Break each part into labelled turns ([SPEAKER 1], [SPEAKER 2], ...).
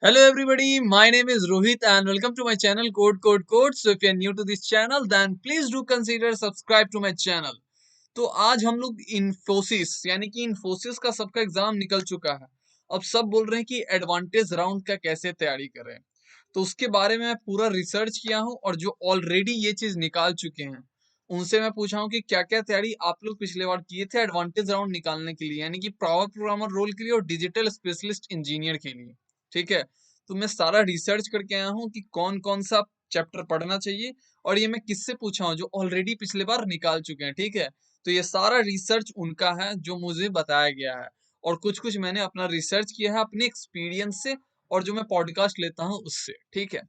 [SPEAKER 1] Hello everybody, my name is Rohit and welcome to my channel Code. So if you are new to this channel then please do consider subscribe to my channel. तो आज हम लोग इन्फोसिस यानी कि इन्फोसिस का सबका exam निकल चुका है। अब सब बोल रहे हैं कि एडवांटेज राउंड का कैसे तैयारी करें, तो उसके बारे में मैं पूरा रिसर्च किया हूँ और जो ऑलरेडी ये चीज निकाल चुके हैं उनसे मैं पूछा हूँ कि क्या क्या तैयारी आप लोग पिछले बार किए थे एडवांटेज राउंड निकालने के लिए, यानी कि पावर प्रोग्रामर रोल के लिए और डिजिटल स्पेशलिस्ट इंजीनियर के लिए। ठीक है, तो मैं सारा रिसर्च करके आया हूँ कि कौन कौन सा चैप्टर पढ़ना चाहिए और ये मैं किससे पूछा हूँ जो ऑलरेडी पिछले बार निकाल चुके हैं। ठीक है, तो ये सारा रिसर्च उनका है जो मुझे बताया गया है और कुछ कुछ मैंने अपना रिसर्च किया है अपने एक्सपीरियंस से और जो मैं पॉडकास्ट लेता हूँ उससे। ठीक है,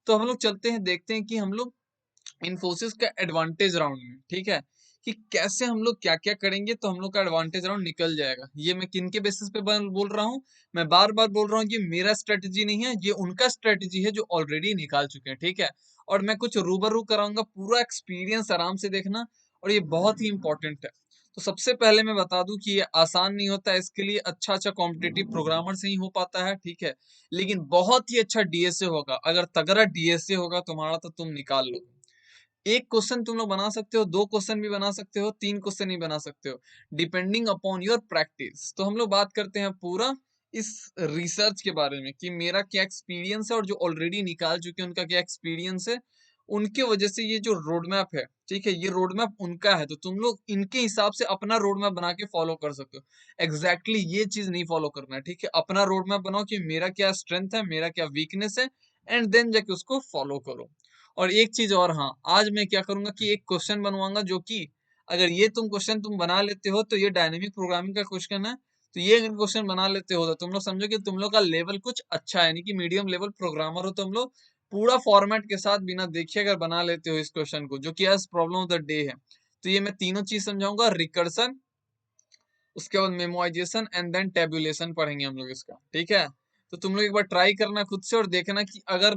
[SPEAKER 1] तो हम लोग चलते हैं देखते हैं कि हम लोग इन्फोसिस का एडवांटेज राउंड में, ठीक है, कि कैसे हम लोग क्या क्या करेंगे तो हम लोग का एडवांटेज राउंड निकल जाएगा। ये मैं किन के बेसिस पे बोल रहा हूँ, मैं बार बार बोल रहा हूँ कि मेरा स्ट्रेटजी नहीं है, ये उनका स्ट्रेटजी है जो ऑलरेडी निकाल चुके हैं। ठीक है, और मैं कुछ रूबरू कराऊंगा, पूरा एक्सपीरियंस आराम से देखना और ये बहुत ही इंपॉर्टेंट है। तो सबसे पहले मैं बता दूं कि ये आसान नहीं होता, इसके लिए अच्छा अच्छा कॉम्पिटिटिव प्रोग्रामर से ही हो पाता है। ठीक है, लेकिन बहुत ही अच्छा डीएसए होगा, अगर तगड़ा डीएसए होगा तुम्हारा तो तुम निकाल लो। एक क्वेश्चन तुम लोग बना सकते हो, दो क्वेश्चन भी बना सकते हो, तीन क्वेश्चन ही बना सकते हो, डिपेंडिंग अपॉन योर प्रैक्टिस। तो हम लोग बात करते हैं पूरा इस रिसर्च के बारे में कि मेरा क्या एक्सपीरियंस है और जो ऑलरेडी निकाल चुके हैं उनका क्या एक्सपीरियंस है, उनके वजह से ये जो रोड मैप है, ठीक है, ये रोड मैप उनका है तो तुम लोग इनके हिसाब से अपना रोड मैप बना के फॉलो कर सकते हो। ये चीज नहीं फॉलो करना है। ठीक है, अपना रोड मैप बनाओ कि मेरा क्या स्ट्रेंथ है, मेरा क्या वीकनेस है, एंड देन जाके उसको फॉलो करो। और एक चीज और, हाँ, आज मैं क्या करूंगा कि एक क्वेश्चन बनवाऊंगा जो कि अगर ये क्वेश्चन तुम बना लेते हो तो ये डायनेमिक प्रोग्रामिंग का क्वेश्चन है, तो ये अगर क्वेश्चन बना लेते हो तो तुम लोग समझो कि तुम लोग का लेवल कुछ अच्छा है, यानी कि मीडियम लेवल प्रोग्रामर हो तुम लोग। पूरा फॉर्मेट के साथ बिना देखे अगर बना लेते हो इस क्वेश्चन को, जो कि आज प्रॉब्लम ऑफ द डे है, तो ये मैं तीनों चीज समझाऊंगा, रिकर्सन, उसके बाद मेमोराइजेशन एंड देन टेबुलेशन पढ़ेंगे हम लोग इसका। ठीक है, तो तुम लोग एक बार ट्राई करना खुद से और देखना कि अगर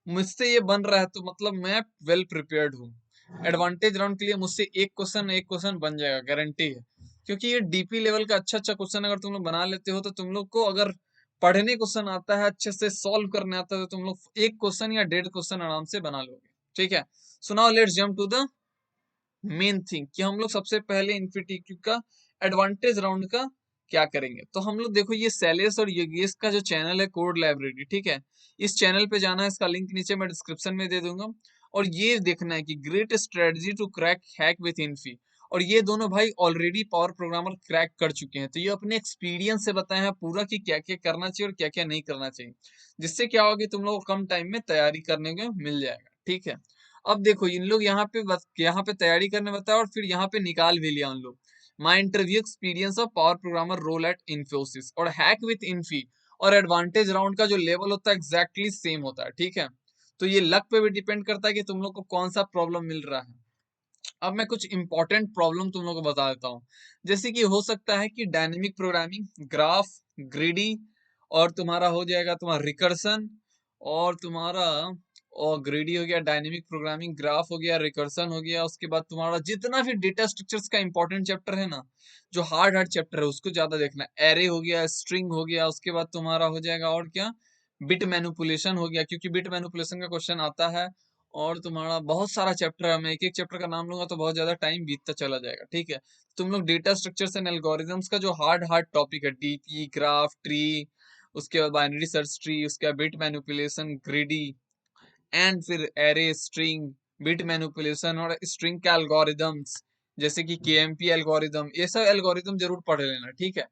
[SPEAKER 1] मुझसे ये बन रहा है तो मतलब मैं वेल प्रिपेयर्ड हूँ। एडवांटेज राउंड के लिए मुझसे एक क्वेश्चन बन जाएगा, गारंटी है, क्योंकि ये डीपी लेवल का अच्छा अच्छा क्वेश्चन अगर तुम लोग बना लेते हो तो तुम लोग को अगर पढ़ने क्वेश्चन आता है, अच्छे से सॉल्व करने आता है, तो तुम लोग एक क्वेश्चन या डेढ़ क्वेश्चन आराम से बना लोगे। ठीक है, so now let's jump to the main thing कि हम लोग सबसे पहले इन्फिटिक्यू का एडवांटेज राउंड का क्या करेंगे। तो हम लोग देखो, ये सैलेस और योगेश का जो चैनल है कोड लाइब्रेरी, ठीक है, इस चैनल पे जाना है, इसका लिंक नीचे मैं डिस्क्रिप्शन में दे दूंगा। और ये देखना है कि great strategy to crack hack with Infy, और ये दोनों भाई ऑलरेडी पावर प्रोग्रामर क्रैक कर चुके हैं, तो ये अपने एक्सपीरियंस से बताए हैं पूरा कि क्या क्या करना चाहिए और क्या क्या नहीं करना चाहिए, जिससे क्या होगा कि तुम लोग को कम टाइम में तैयारी करने को मिल जाएगा। ठीक है, अब देखो इन लोग यहाँ पे यहाँ पे तैयारी करने बताया और फिर यहाँ पे निकाल भी लिया उन लोग, my interview experience of power programmer role at Infosys और हैक विथ इन्फी, और एडवांटेज राउंड का जो लेवल होता है एग्जैक्टली सेम होता है। ठीक है, तो ये लक पे भी डिपेंड करता है कि तुम लोग को कौन सा प्रॉब्लम मिल रहा है। अब मैं कुछ इंपॉर्टेंट प्रॉब्लम तुम लोग को बता देता हूँ, जैसे कि हो सकता है कि डायनेमिक प्रोग्रामिंग, ग्राफ, ग्रिडी, और तुम्हारा हो जाएगा तुम्हारा रिकर्सन, और तुम्हारा और ग्रिडी हो गया, डायनेमिक प्रोग्रामिंग, ग्राफ हो गया, रिकर्सन हो गया, उसके बाद तुम्हारा जितना भी डेटा स्ट्रक्चर्स का इंपॉर्टेंट चैप्टर है ना, जो हार्ड हार्ड चैप्टर है उसको ज्यादा देखना, एरे हो गया, स्ट्रिंग हो गया, उसके बाद तुम्हारा हो जाएगा और क्या, बिट मैनिपुलेशन हो गया, क्योंकि बिट मैनिपुलेशन का क्वेश्चन आता है। और तुम्हारा बहुत सारा चैप्टर है, मैं एक एक चैप्टर का नाम लूंगा तो बहुत ज्यादा टाइम बीतता चला जाएगा। ठीक है, तुम लोग डेटा स्ट्रक्चर्स एंड एल्गोरिथम्स का जो हार्ड हार्ड टॉपिक है, डीपी, ग्राफ, ट्री, उसके बाद बाइनरी सर्च ट्री, उसके बाद बिट मैनिपुलेशन, ग्रिडी, एंड फिर एरे, स्ट्रिंग, बिट मैनिपुलेशन और स्ट्रिंग के एल्गोरिदम्स, जैसे कि केएमपी एल्गोरिदम, ये सब एल्गोरिदम जरूर पढ़ लेना। ठीक है,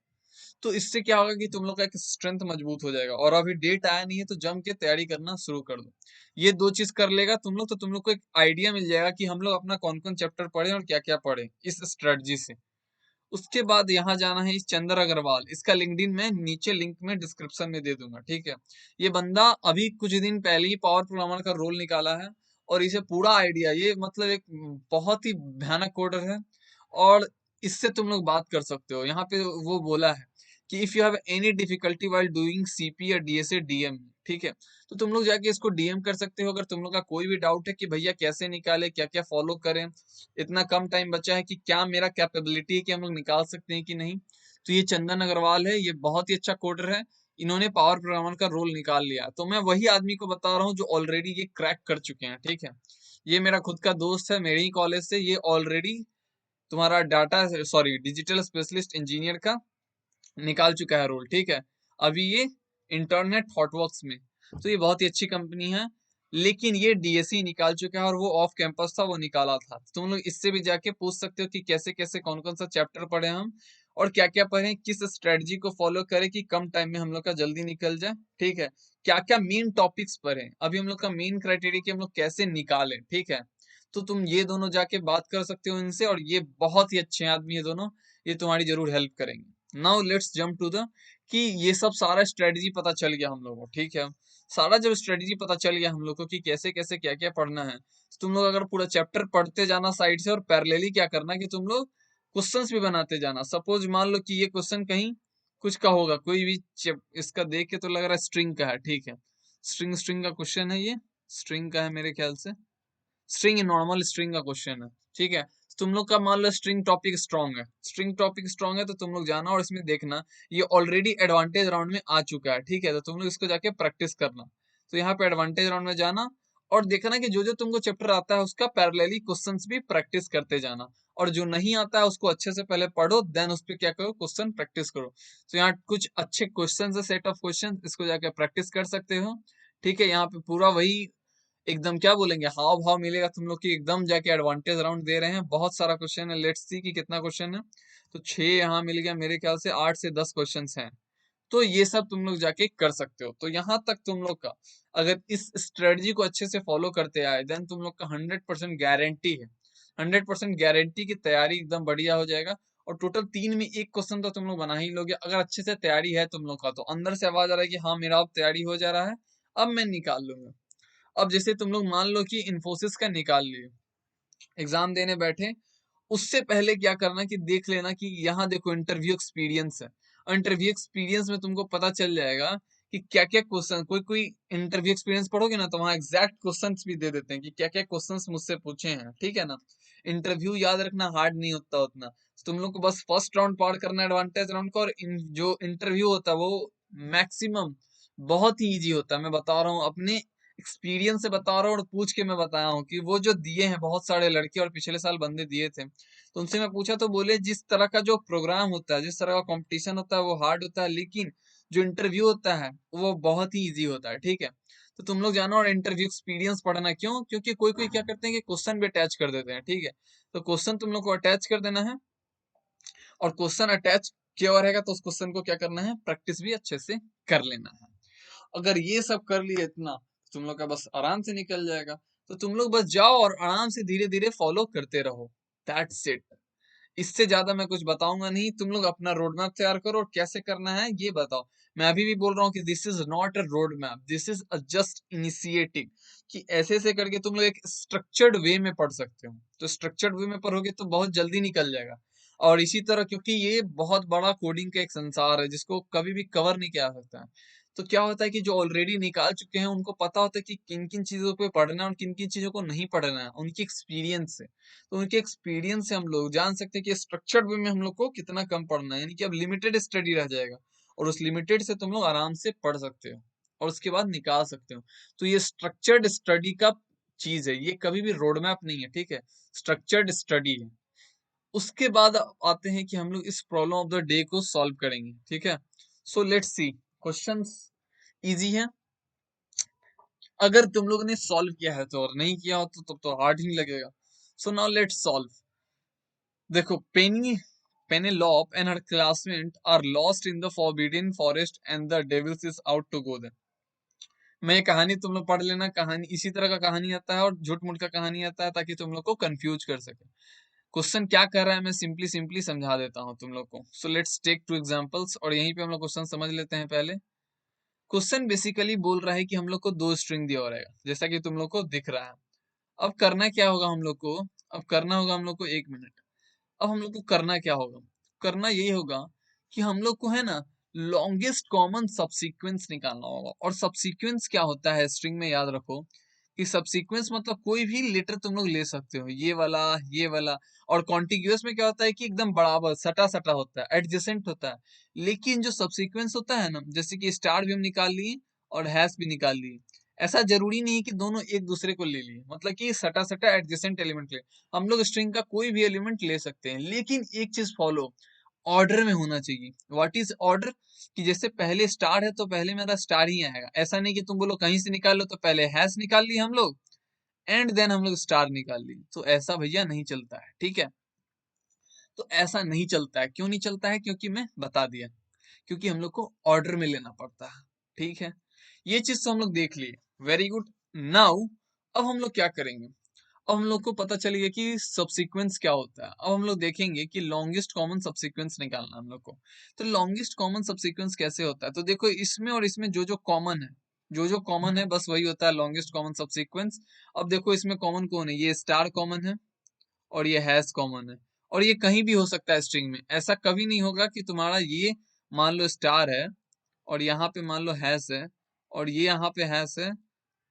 [SPEAKER 1] तो इससे क्या होगा कि तुम लोग का एक स्ट्रेंथ मजबूत हो जाएगा, और अभी डेट आया नहीं है तो जम के तैयारी करना शुरू कर दो। ये दो चीज कर लेगा तुम लोग तो तुम लोग को एक आइडिया मिल जाएगा कि हम लोग अपना कौन कौन चैप्टर पढ़े और क्या क्या पढ़े इस स्ट्रेटजी से। उसके बाद यहाँ जाना है इस चंद्र अग्रवाल, इसका लिंक्डइन मैं नीचे लिंक में डिस्क्रिप्शन में दे दूंगा। ठीक है, ये बंदा अभी कुछ दिन पहले ही पावर प्रोग्रामर का रोल निकाला है और इसे पूरा आइडिया, ये मतलब एक बहुत ही भयानक कोडर है, और इससे तुम लोग बात कर सकते हो। यहाँ पे वो बोला है कि if you have any difficulty while doing CP या डीएसए डीएम, ठीक है, तो तुम लोग जाके इसको डीएम कर सकते हो अगर तुम लोग का कोई भी डाउट है कि भैया कैसे निकाले, क्या क्या फॉलो करें, इतना कम टाइम बचा है कि क्या मेरा कैपेबिलिटी है कि हम लोग निकाल सकते हैं कि नहीं। तो ये चंदन अग्रवाल है, ये बहुत ही अच्छा कोडर है, इन्होंने पावर प्रोग्रामर का रोल निकाल लिया। तो मैं वही आदमी को बता रहा हूँ जो ऑलरेडी ये क्रैक कर चुके हैं, ठीक है। ये मेरा खुद का दोस्त है, मेरे ही कॉलेज से, ये ऑलरेडी तुम्हारा data sorry digital specialist engineer का निकाल चुका है रोल, ठीक है। अभी ये इंटरनेट हॉटवर्क्स में, तो ये बहुत ही अच्छी कंपनी है। लेकिन ये डीएससी निकाल चुका है और वो ऑफ कैंपस था, वो निकाला था। तुम लोग इससे भी जाके पूछ सकते हो कि कैसे कैसे कौन कौन सा चैप्टर पढ़े हम और क्या क्या पढ़े, किस स्ट्रेटजी को फॉलो करें कि कम टाइम में हम लोग का जल्दी निकल जाए, ठीक है। क्या क्या मेन टॉपिक्स पढ़े, अभी हम लोग का मेन क्राइटेरिया कि हम लोग कैसे निकालें, ठीक है। तो तुम ये दोनों जाके बात कर सकते हो इनसे, और ये बहुत ही अच्छे आदमी है दोनों, ये तुम्हारी जरूर हेल्प करेंगे। Now let's jump to the कि ये सब सारा स्ट्रेटजी पता चल गया हम लोगों को, ठीक है। सारा जब स्ट्रेटजी पता चल गया हम लोग को कि कैसे कैसे क्या क्या पढ़ना है, तो तुम लोग अगर पूरा चैप्टर पढ़ते जाना साइड से, और पैरेलली क्या करना कि तुम लोग क्वेश्चंस भी बनाते जाना। सपोज मान लो कि ये क्वेश्चन कहीं कुछ का होगा, कोई भी इसका देख के तो लग रहा है स्ट्रिंग का है, ठीक है। स्ट्रिंग स्ट्रिंग का क्वेश्चन है, ये स्ट्रिंग का है मेरे ख्याल से, स्ट्रिंग नॉर्मल स्ट्रिंग का क्वेश्चन है, ठीक है। तुम लोग का मान लो स्ट्रिंग टॉपिक स्ट्रॉन्ग है, स्ट्रिंग टॉपिक स्ट्रॉन्ग है, तो तुम लोग जाना और इसमें देखना ये ऑलरेडी एडवांटेज राउंड में आ चुका है, ठीक है। तो तुम लोग इसको जाके प्रैक्टिस करना। तो यहाँ पे एडवांटेज राउंड में जाना और देखना कि जो जो तुमको चैप्टर आता है उसका पैरेलली क्वेश्चंस भी प्रैक्टिस करते जाना, और जो नहीं आता है उसको अच्छे से पहले पढ़ो, देन उस पर क्या करो, क्वेश्चन प्रैक्टिस करो। तो यहाँ कुछ अच्छे क्वेश्चन है, सेट ऑफ क्वेश्चन, इसको जाके प्रैक्टिस कर सकते हो, ठीक है। यहाँ पे पूरा वही एकदम क्या बोलेंगे हाव भाव मिलेगा तुम लोग की, एकदम जाके एडवांटेज राउंड दे रहे हैं। बहुत सारा क्वेश्चन है, लेट्स सी कि कितना क्वेश्चन है। तो 6 यहाँ मिल गया, मेरे ख्याल से 8 से 10 क्वेश्चन हैं। तो ये सब तुम लोग जाके कर सकते हो। तो यहाँ तक तुम लोग का अगर इस स्ट्रेटजी को अच्छे से फॉलो करते आए, देन तुम लोग का 100% गारंटी है, 100% गारंटी की तैयारी एकदम बढ़िया हो जाएगा। और टोटल 3 में 1 क्वेश्चन तो तुम लोग बना ही लोगे, अगर अच्छे से तैयारी है तुम लोग का। तो अंदर से आवाज आ रहा है कि हाँ मेरा अब तैयारी हो जा रहा है, अब मैं निकाल लूंगा। अब जैसे तुम लोग मान लो कि इन्फोसिस का निकाल लिए, एग्जाम देने बैठे, उससे पहले क्या करना कि देख लेना कि यहाँ देखो इंटरव्यू एक्सपीरियंस है। इंटरव्यू एक्सपीरियंस में तुमको पता चल जाएगा कि क्या क्या क्वेश्चन, कोई कोई इंटरव्यू एक्सपीरियंस पढ़ोगे ना तो वहाँ एग्जैक्ट क्वेश्चंस भी दे देते हैं कि क्या क्या क्वेश्चंस मुझसे पूछे हैं, ठीक है ना। इंटरव्यू याद रखना हार्ड नहीं होता उतना, तुम लोग को बस फर्स्ट राउंड पार करना है एडवांटेज राउंड का, और जो इंटरव्यू होता है वो मैक्सिमम बहुत ही इजी होता है। मैं बता रहा हूँ अपने एक्सपीरियंस से बता रहा हूँ, और पूछ के मैं बताया हूँ कि वो जो दिए हैं बहुत सारे लड़के और पिछले साल बंदे दिए थे, तो उनसे मैं पूछा तो बोले जिस तरह का जो प्रोग्राम होता है, जिस तरह का कंपटीशन होता है वो हार्ड होता है, लेकिन जो इंटरव्यू होता है वो बहुत ही इजी होता है, ठीक है। तो तुम लोग जानो और इंटरव्यू एक्सपीरियंस पढ़ना। क्यों? क्योंकि कोई कोई क्या करते हैं कि क्वेश्चन भी अटैच कर देते हैं, ठीक है। तो क्वेश्चन तुम लोग को अटैच कर देना है, और क्वेश्चन अटैच किया हुआ रहेगा तो उस क्वेश्चन को क्या करना है, प्रैक्टिस भी अच्छे से कर लेना है। अगर ये सब कर लिए इतना, तुम लोग का बस आराम से निकल जाएगा। तो तुम लोग बस जाओ और आराम से धीरे धीरे फॉलो करते रहो, दैट्स इट। इससे ज्यादा मैं कुछ बताऊंगा नहीं। तुम लोग अपना रोड मैप तैयार करो और कैसे करना है ये बताओ। मैं अभी भी बोल रहा हूँ कि this is not a road map, this is a just initiative, कि ऐसे ऐसे करके तुम लोग एक स्ट्रक्चर्ड वे में पढ़ सकते हो। तो स्ट्रक्चर्ड वे में पढ़ोगे तो बहुत जल्दी निकल जाएगा। और इसी तरह क्योंकि ये बहुत बड़ा कोडिंग का एक संसार है जिसको कभी भी कवर नहीं किया जा सकता है। तो क्या होता है कि जो ऑलरेडी निकाल चुके हैं उनको पता होता है कि किन किन चीजों पे पढ़ना है और किन किन चीजों को नहीं पढ़ना है, उनकी एक्सपीरियंस से। तो उनके एक्सपीरियंस से हम लोग जान सकते हैं कि स्ट्रक्चर्ड वे में हम लोग को कितना कम पढ़ना है, यानी कि अब लिमिटेड स्टडी रह जाएगा, और उस लिमिटेड से तुम लोग आराम से पढ़ सकते हो और उसके बाद निकाल सकते हो। तो ये स्ट्रक्चर्ड स्टडी का चीज है, ये कभी भी रोड मैप नहीं है, ठीक है। स्ट्रक्चर्ड स्टडी है। उसके बाद आते हैं कि हम लोग इस प्रॉब्लम ऑफ द डे को सॉल्व करेंगे, ठीक है। So let's see, questions easy है अगर तुम लोग ने सॉल्व किया है तो, और नहीं किया हो तो तब तो हार्ड ही लगेगा। सो नाउ लेट्स सॉल्व। देखो, Penelope and her classmate are lost in the forbidden forest and the devil is out to go there. मैं ये कहानी तुम लोग पढ़ लेना, कहानी इसी तरह का कहानी आता है और झूठ मूठ का कहानी आता है ताकि तुम लोग को कंफ्यूज कर सके। क्वेश्चन क्या कर रहा है मैं सिंपली सिंपली समझा देता हूँ तुम लोग को। सो लेट्स टेक 2 एग्जांपल्स और यहीं पे हम लोग क्वेश्चन समझ लेते हैं पहले। क्वेश्चन बेसिकली बोल रहा है कि हम लोग को 2 स्ट्रिंग दिया हो रहेगा जैसा कि तुम लोग को दिख रहा है। अब करना क्या होगा हम लोग को, अब करना होगा हम लोग को 1 मिनट। अब हम लोग को करना क्या होगा, करना यही होगा कि हम लोग को है ना लॉन्गेस्ट कॉमन सबसीक्वेंस निकालना होगा। और सबसीक्वेंस क्या होता है स्ट्रिंग में, याद रखो कि सबसीक्वेंस मतलब कोई भी लेटर तुम लोग ले सकते हो, ये वाला। और कॉन्टिग्यूअस में क्या होता है कि एकदम बराबर सटा सटा होता है, एडजेसेंट होता है। लेकिन जो सबसीक्वेंस होता है ना, जैसे कि स्टार भी हम निकाल लिए और हैश भी निकाल लिए, ऐसा जरूरी नहीं है कि दोनों एक दूसरे को ले लिए, मतलब कि सटा सटा एडजेसेंट एलिमेंट ले। हम लोग स्ट्रिंग का कोई भी एलिमेंट ले सकते हैं, लेकिन एक चीज फॉलो, ऑर्डर में होना चाहिए। What is order? कि जैसे पहले स्टार है तो पहले मेरा स्टार ही आएगा, ऐसा नहीं कि तुम बोलो कहीं से निकाल लो, तो पहले हैश निकाल ली हम लोग एंड देन हम लोग स्टार निकाल ली, तो ऐसा भैया नहीं चलता है, ठीक है। तो ऐसा नहीं चलता है, क्यों नहीं चलता है? क्योंकि मैं बता दिया, क्योंकि हम लोग को ऑर्डर में लेना पड़ता है, ठीक है। ये चीज तो हम लोग देख लिए, वेरी गुड। नाउ अब हम लोग क्या करेंगे? अब हम लोग को पता चल गया कि सबसीक्वेंस क्या होता है। अब हम लोग देखेंगे कि लॉन्गेस्ट कॉमन सबसीक्वेंस निकालना हम लोग को। तो लॉन्गेस्ट कॉमन सबसीक्वेंस कैसे होता है? तो देखो इसमें और इसमें जो जो कॉमन है, जो जो कॉमन है बस वही होता है लॉन्गेस्ट कॉमन सबसीक्वेंस। अब देखो इसमें कॉमन कौन है? ये स्टार कॉमन है और ये हैश कॉमन है, और ये कहीं भी हो सकता है स्ट्रिंग में। ऐसा कभी नहीं होगा कि तुम्हारा ये मान लो स्टार है और यहाँ पे मान लो हैश है और ये यहाँ पे हैश है,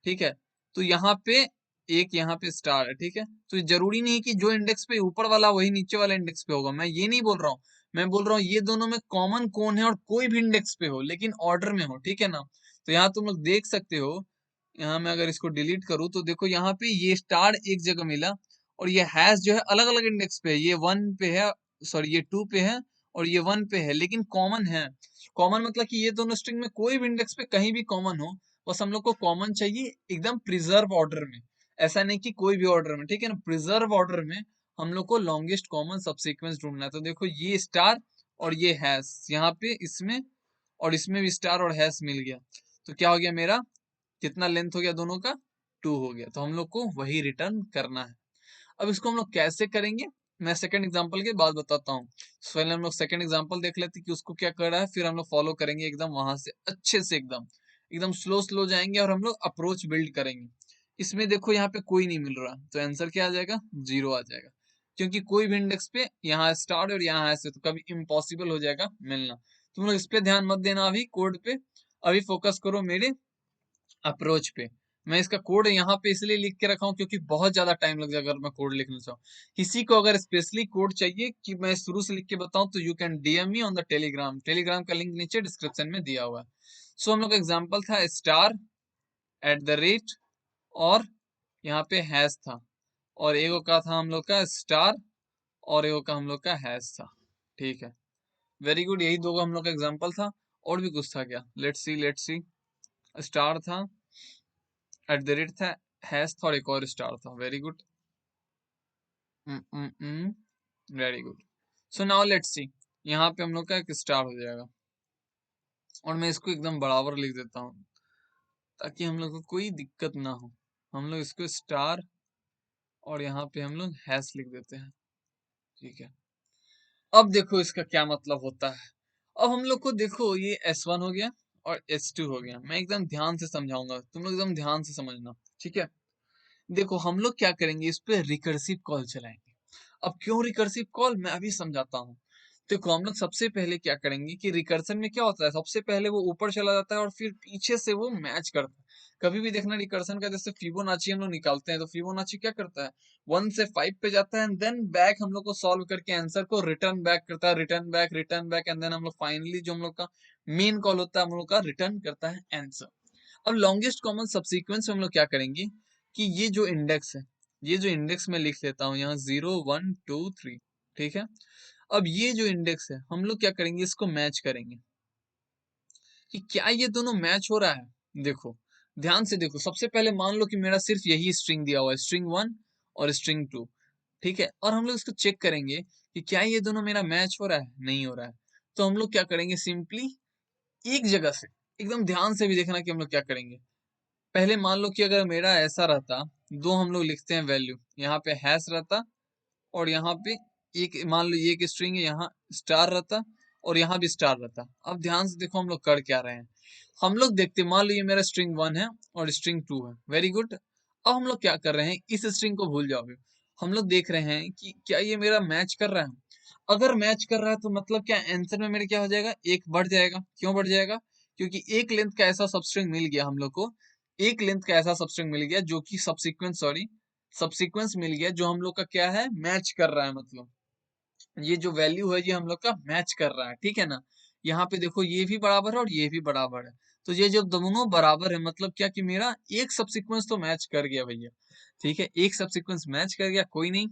[SPEAKER 1] ठीक है। तो यहाँ पे एक यहाँ पे स्टार है, ठीक है। तो ये जरूरी नहीं कि जो इंडेक्स पे ऊपर वाला वही नीचे वाला इंडेक्स पे होगा, मैं ये नहीं बोल रहा हूँ। मैं बोल रहा हूँ ये दोनों में कॉमन कौन है, और कोई भी इंडेक्स पे हो लेकिन ऑर्डर में हो, ठीक है ना। तो यहाँ तुम लोग देख सकते हो, यहाँ मैं अगर इसको डिलीट करूँ तो देखो यहाँ पे ये स्टार एक जगह मिला और ये हैश जो है अलग अलग इंडेक्स पे है। ये 1 पे है, सॉरी ये 2 पे है और ये 1 पे है, लेकिन कॉमन है। कॉमन मतलब कि ये दोनों स्ट्रिंग में कोई भी इंडेक्स पे कहीं भी कॉमन हो, बस हम लोग को कॉमन चाहिए एकदम प्रिजर्व ऑर्डर में। ऐसा नहीं कि कोई भी ऑर्डर में, ठीक है ना, प्रिजर्व ऑर्डर में हम लोग को लॉन्गेस्ट कॉमन सबसीक्वेंस ढूंढना है। तो देखो ये स्टार और ये हैश यहाँ पे इसमें और इसमें भी स्टार और हैश मिल गया, तो क्या हो गया मेरा? कितना लेंथ हो गया दोनों का? 2 हो गया। तो हम लोग को वही रिटर्न करना है। अब इसको हम लोग कैसे करेंगे, मैं सेकंड एग्जांपल के बाद बताता हूँ। पहले हम लोग सेकंड एग्जांपल देख लेते हैं कि उसको क्या कर रहा है, फिर हम लोग फॉलो करेंगे एकदम वहां से अच्छे से, एकदम एकदम स्लो स्लो जाएंगे और हम लोग अप्रोच बिल्ड करेंगे। इसमें देखो यहाँ पे कोई नहीं मिल रहा, तो आंसर क्या आ जाएगा? 0 आ जाएगा, क्योंकि कोई भी इंडेक्स पे यहाँ स्टार्ट और यहाँ ऐसे तो कभी इम्पॉसिबल हो जाएगा मिलना। तुम लोग इस पे ध्यान मत देना अभी कोड पे, अभी फोकस करो मेरे अप्रोच पे। मैं इसका कोड यहाँ पे इसलिए लिख के रखा हूँ क्योंकि बहुत ज्यादा टाइम लग जाएगा अगर मैं कोड लिखना चाहूँ। किसी को अगर स्पेशली कोड चाहिए कि मैं शुरू से लिख के बताऊं, तो you can DM me on the Telegram. Telegram का लिंक नीचे डिस्क्रिप्शन में दिया हुआ है। सो हम लोग का एग्जाम्पल था स्टार एट द रेट, और यहाँ पे हैश था, और एगो का था हम लोग का स्टार और एगो का हम लोग का हैश था, ठीक है। वेरी गुड, यही दो हम लोग का एग्जाम्पल था। और भी कुछ था क्या? Let's see let's see. Star था, एट द रेट था, हैश था और एक और स्टार था। Very good, very good. So now let's see, यहाँ पे हम लोग का एक स्टार हो जाएगा और मैं इसको एकदम बराबर लिख देता हूँ ताकि हम लोग को कोई दिक्कत ना हो। हम लोग इसको स्टार और यहाँ पे हम लोग हैश लिख देते हैं, ठीक है। अब देखो इसका क्या मतलब होता है। अब हम लोग को देखो ये S1 हो गया और S2 हो गया। मैं एकदम ध्यान से समझाऊंगा, तुम लोग एकदम ध्यान से समझना, ठीक है। देखो हम लोग क्या करेंगे, इस पे रिकर्सिव कॉल चलाएंगे। अब क्यों रिकर्सिव कॉल, मैं अभी समझाता हूँ। देखो हम लोग सबसे पहले क्या करेंगे कि रिकर्सन में क्या होता है, सबसे पहले वो ऊपर चला जाता है और फिर पीछे से वो मैच करता है। कभी भी देखना रिकर्सन का, जैसे फिबोनाची हम लोग निकालते हैं तो फिबोनाची क्या करता है, 1 से 5 पे जाता है एंड देन बैक हम लोग को सॉल्व करके आंसर को रिटर्न बैक करता है, रिटर्न बैक एंड देन हम लोग फाइनली जो हम लोग का मेन कॉल होता है हम लोग का रिटर्न करता है आंसर। अब लॉन्गेस्ट कॉमन सबसीक्वेंस में हम लोग क्या करेंगे कि ये जो इंडेक्स है, ये जो इंडेक्स में लिख लेता हूँ यहाँ 0 1 2 3, ठीक है। अब ये जो इंडेक्स है हम लोग क्या करेंगे, इसको मैच करेंगे कि क्या ये दोनों मैच हो रहा है। देखो ध्यान से देखो, सबसे पहले मान लो कि मेरा सिर्फ यही स्ट्रिंग दिया हुआ है, स्ट्रिंग 1 और स्ट्रिंग 2, ठीक है। और हम लोग इसको चेक करेंगे कि क्या ये दोनों मेरा मैच हो रहा है, नहीं हो रहा है। तो हम लोग क्या करेंगे, सिंपली एक जगह से, एकदम ध्यान से भी देखना कि हम लोग क्या करेंगे। पहले मान लो कि अगर मेरा ऐसा रहता, दो हम लोग लिखते हैं वैल्यू, यहाँ पे हैश रहता और यहाँ पे एक, मान लो ये एक स्ट्रिंग है, यहाँ स्टार रहता और यहाँ भी स्टार रहता। अब ध्यान से देखो हम लोग कर क्या रहे हैं। हम लोग देखते, मान लो ये मेरा स्ट्रिंग 1 है और स्ट्रिंग 2 है, वेरी गुड। अब हम लोग क्या कर रहे हैं, इस स्ट्रिंग को भूल जाओ। हम लोग देख रहे हैं कि क्या ये मेरा मैच कर रहा है। अगर मैच कर रहा है तो मतलब क्या आंसर में मेरे क्या हो जाएगा, एक बढ़ जाएगा। क्यों बढ़ जाएगा? क्योंकि एक लेंथ का ऐसा सबस्ट्रिंग मिल गया हम लोग को एक लेंथ का ऐसा सबस्ट्रिंग मिल गया जो कि सब्सिक्वेंस मिल गया जो हम लोग का क्या है, मैच कर रहा है। मतलब ये जो वैल्यू है ये हम लोग का मैच कर रहा है, ठीक है ना। यहाँ पे देखो ये भी बराबर है और ये भी बराबर है, तो ये जब दोनों बराबर है मतलब क्या कि मेरा एक सब्सिक्वेंस तो मैच कर गया भैया, ठीक है, एक सब्सिक्वेंस मैच कर गया, कोई नहीं।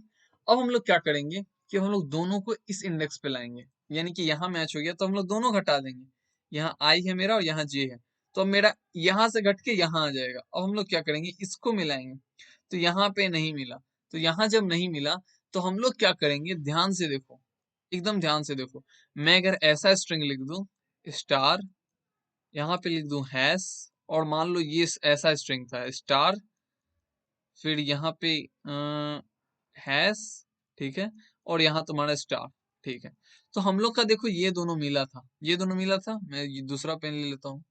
[SPEAKER 1] अब हम लोग क्या करेंगे कि हम लोग दोनों को इस इंडेक्स पे लाएंगे, यानी कि यहाँ मैच हो गया तो हम लोग दोनों घटा देंगे। यहाँ आई है मेरा और यहाँ जे है, तो अब मेरा यहाँ से घट के यहाँ आ जाएगा। अब हम लोग क्या करेंगे, इसको मिलाएंगे, तो यहाँ पे नहीं मिला, तो यहाँ जब नहीं मिला तो हम लोग क्या करेंगे, ध्यान से देखो, एकदम ध्यान से देखो। मैं अगर ऐसा स्ट्रिंग लिख दूं स्टार, यहाँ पे लिख दूं हैश, और मान लो ये ऐसा स्ट्रिंग था स्टार, फिर यहाँ पे हैश, ठीक है, और यहाँ तुम्हारा स्टार, ठीक है। तो हम लोग का देखो ये दोनों मिला था, ये दोनों मिला था, मैं ये दूसरा पेन ले लेता हूँ।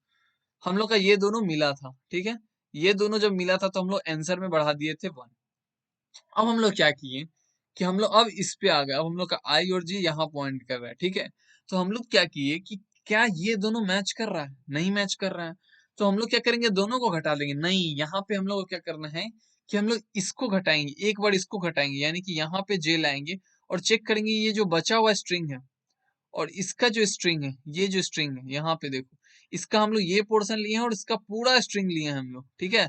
[SPEAKER 1] हम लोग का ये दोनों मिला था, ठीक है, ये दोनों जब मिला था तो हम लोग आंसर में बढ़ा दिए थे 1। अब हम लोग क्या किए कि हम लोग अब इस पे आ गए, अब हम लोग का आई और जी यहाँ पॉइंट कर रहा है, ठीक है। तो हम लोग क्या किए कि क्या ये दोनों मैच कर रहा है, नहीं मैच कर रहा है, तो हम लोग क्या करेंगे, दोनों को घटा देंगे। नहीं, यहाँ पे हम लोग को क्या करना है कि हम लोग इसको घटाएंगे, एक बार इसको घटाएंगे, यानी कि यहाँ पे जे लाएंगे और चेक करेंगे ये जो बचा हुआ स्ट्रिंग है और इसका जो स्ट्रिंग है, ये जो स्ट्रिंग है यहाँ पे देखो, इसका हम लोग ये पोर्शन लिए हैं और इसका पूरा स्ट्रिंग लिए हैं हम लोग, ठीक है।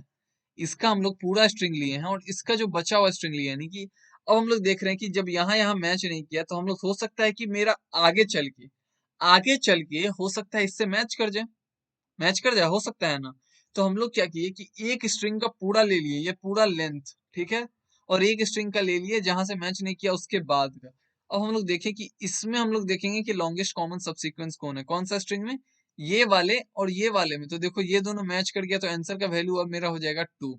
[SPEAKER 1] इसका हम लोग पूरा स्ट्रिंग लिए हैं और इसका जो बचा हुआ स्ट्रिंग लिया, यानी कि अब हम लोग देख रहे हैं कि जब यहाँ मैच नहीं किया तो हम लोग हो सकता है कि मेरा आगे चल के हो सकता है इससे मैच कर जाए, हो सकता है ना। तो हम लोग क्या किए कि एक स्ट्रिंग का पूरा ले लिए, ये पूरा लेंथ, ठीक है, और एक स्ट्रिंग का ले लिए जहां से मैच नहीं किया उसके बाद का। अब हम लोग देखें कि इसमें हम लोग देखेंगे कि लॉन्गेस्ट कॉमन सबसीक्वेंस कौन है, कौन सा स्ट्रिंग में, ये वाले और ये वाले में। तो देखो ये दोनों मैच कर गया तो आंसर का वैल्यू अब मेरा हो जाएगा 2।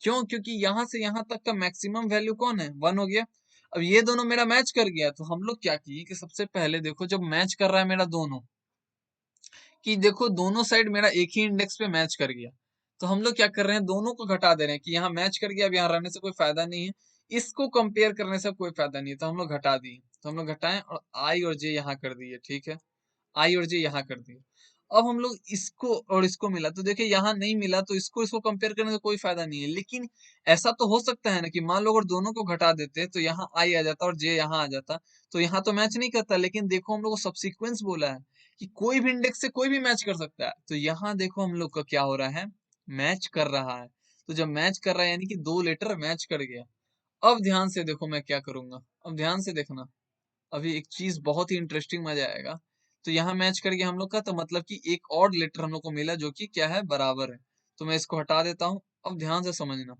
[SPEAKER 1] क्यों? क्योंकि यहां से यहां तक का मैक्सिमम वैल्यू कौन है, 1 हो गया। अब ये दोनों मेरा मैच कर गया तो हम लोग क्या किए कि सबसे पहले देखो जब मैच कर रहा है मेरा दोनों, कि देखो दोनों साइड मेरा एक ही इंडेक्स पे मैच कर गया, तो हम लोग क्या कर रहे हैं, दोनों को घटा दे रहे हैं कि यहाँ मैच कर गया, अब यहाँ रहने से कोई फायदा नहीं है, इसको कंपेयर करने से कोई फायदा नहीं है, तो हम लोग घटा दिए। तो हम लोग घटाएं और आई और जे यहाँ कर दिए, ठीक है, आई और जे यहाँ कर दिए। अब हम लोग इसको और इसको मिला तो देखिए यहाँ नहीं मिला, तो इसको इसको कंपेयर करने का कोई फायदा नहीं है। लेकिन ऐसा तो हो सकता है ना कि मान लो अगर दोनों को घटा देते तो यहाँ आई आ जाता और जे यहाँ आ जाता, तो यहाँ तो मैच नहीं करता। लेकिन देखो हम लोग को सब्सिक्वेंस बोला है कि कोई भी इंडेक्स से कोई भी मैच कर सकता है, तो यहाँ देखो हम लोग का क्या हो रहा है, मैच कर रहा है। तो जब मैच कर रहा है यानी कि दो लेटर मैच कर गया। अब ध्यान से देखो मैं क्या करूंगा, अब ध्यान से देखना, अभी एक चीज बहुत ही इंटरेस्टिंग मजा आएगा। तो यहाँ मैच कर गया हम लोग का, तो मतलब कि एक और लेटर हम लोग को मिला जो कि क्या है, बराबर है। तो मैं इसको हटा देता हूँ। अब ध्यान से समझना,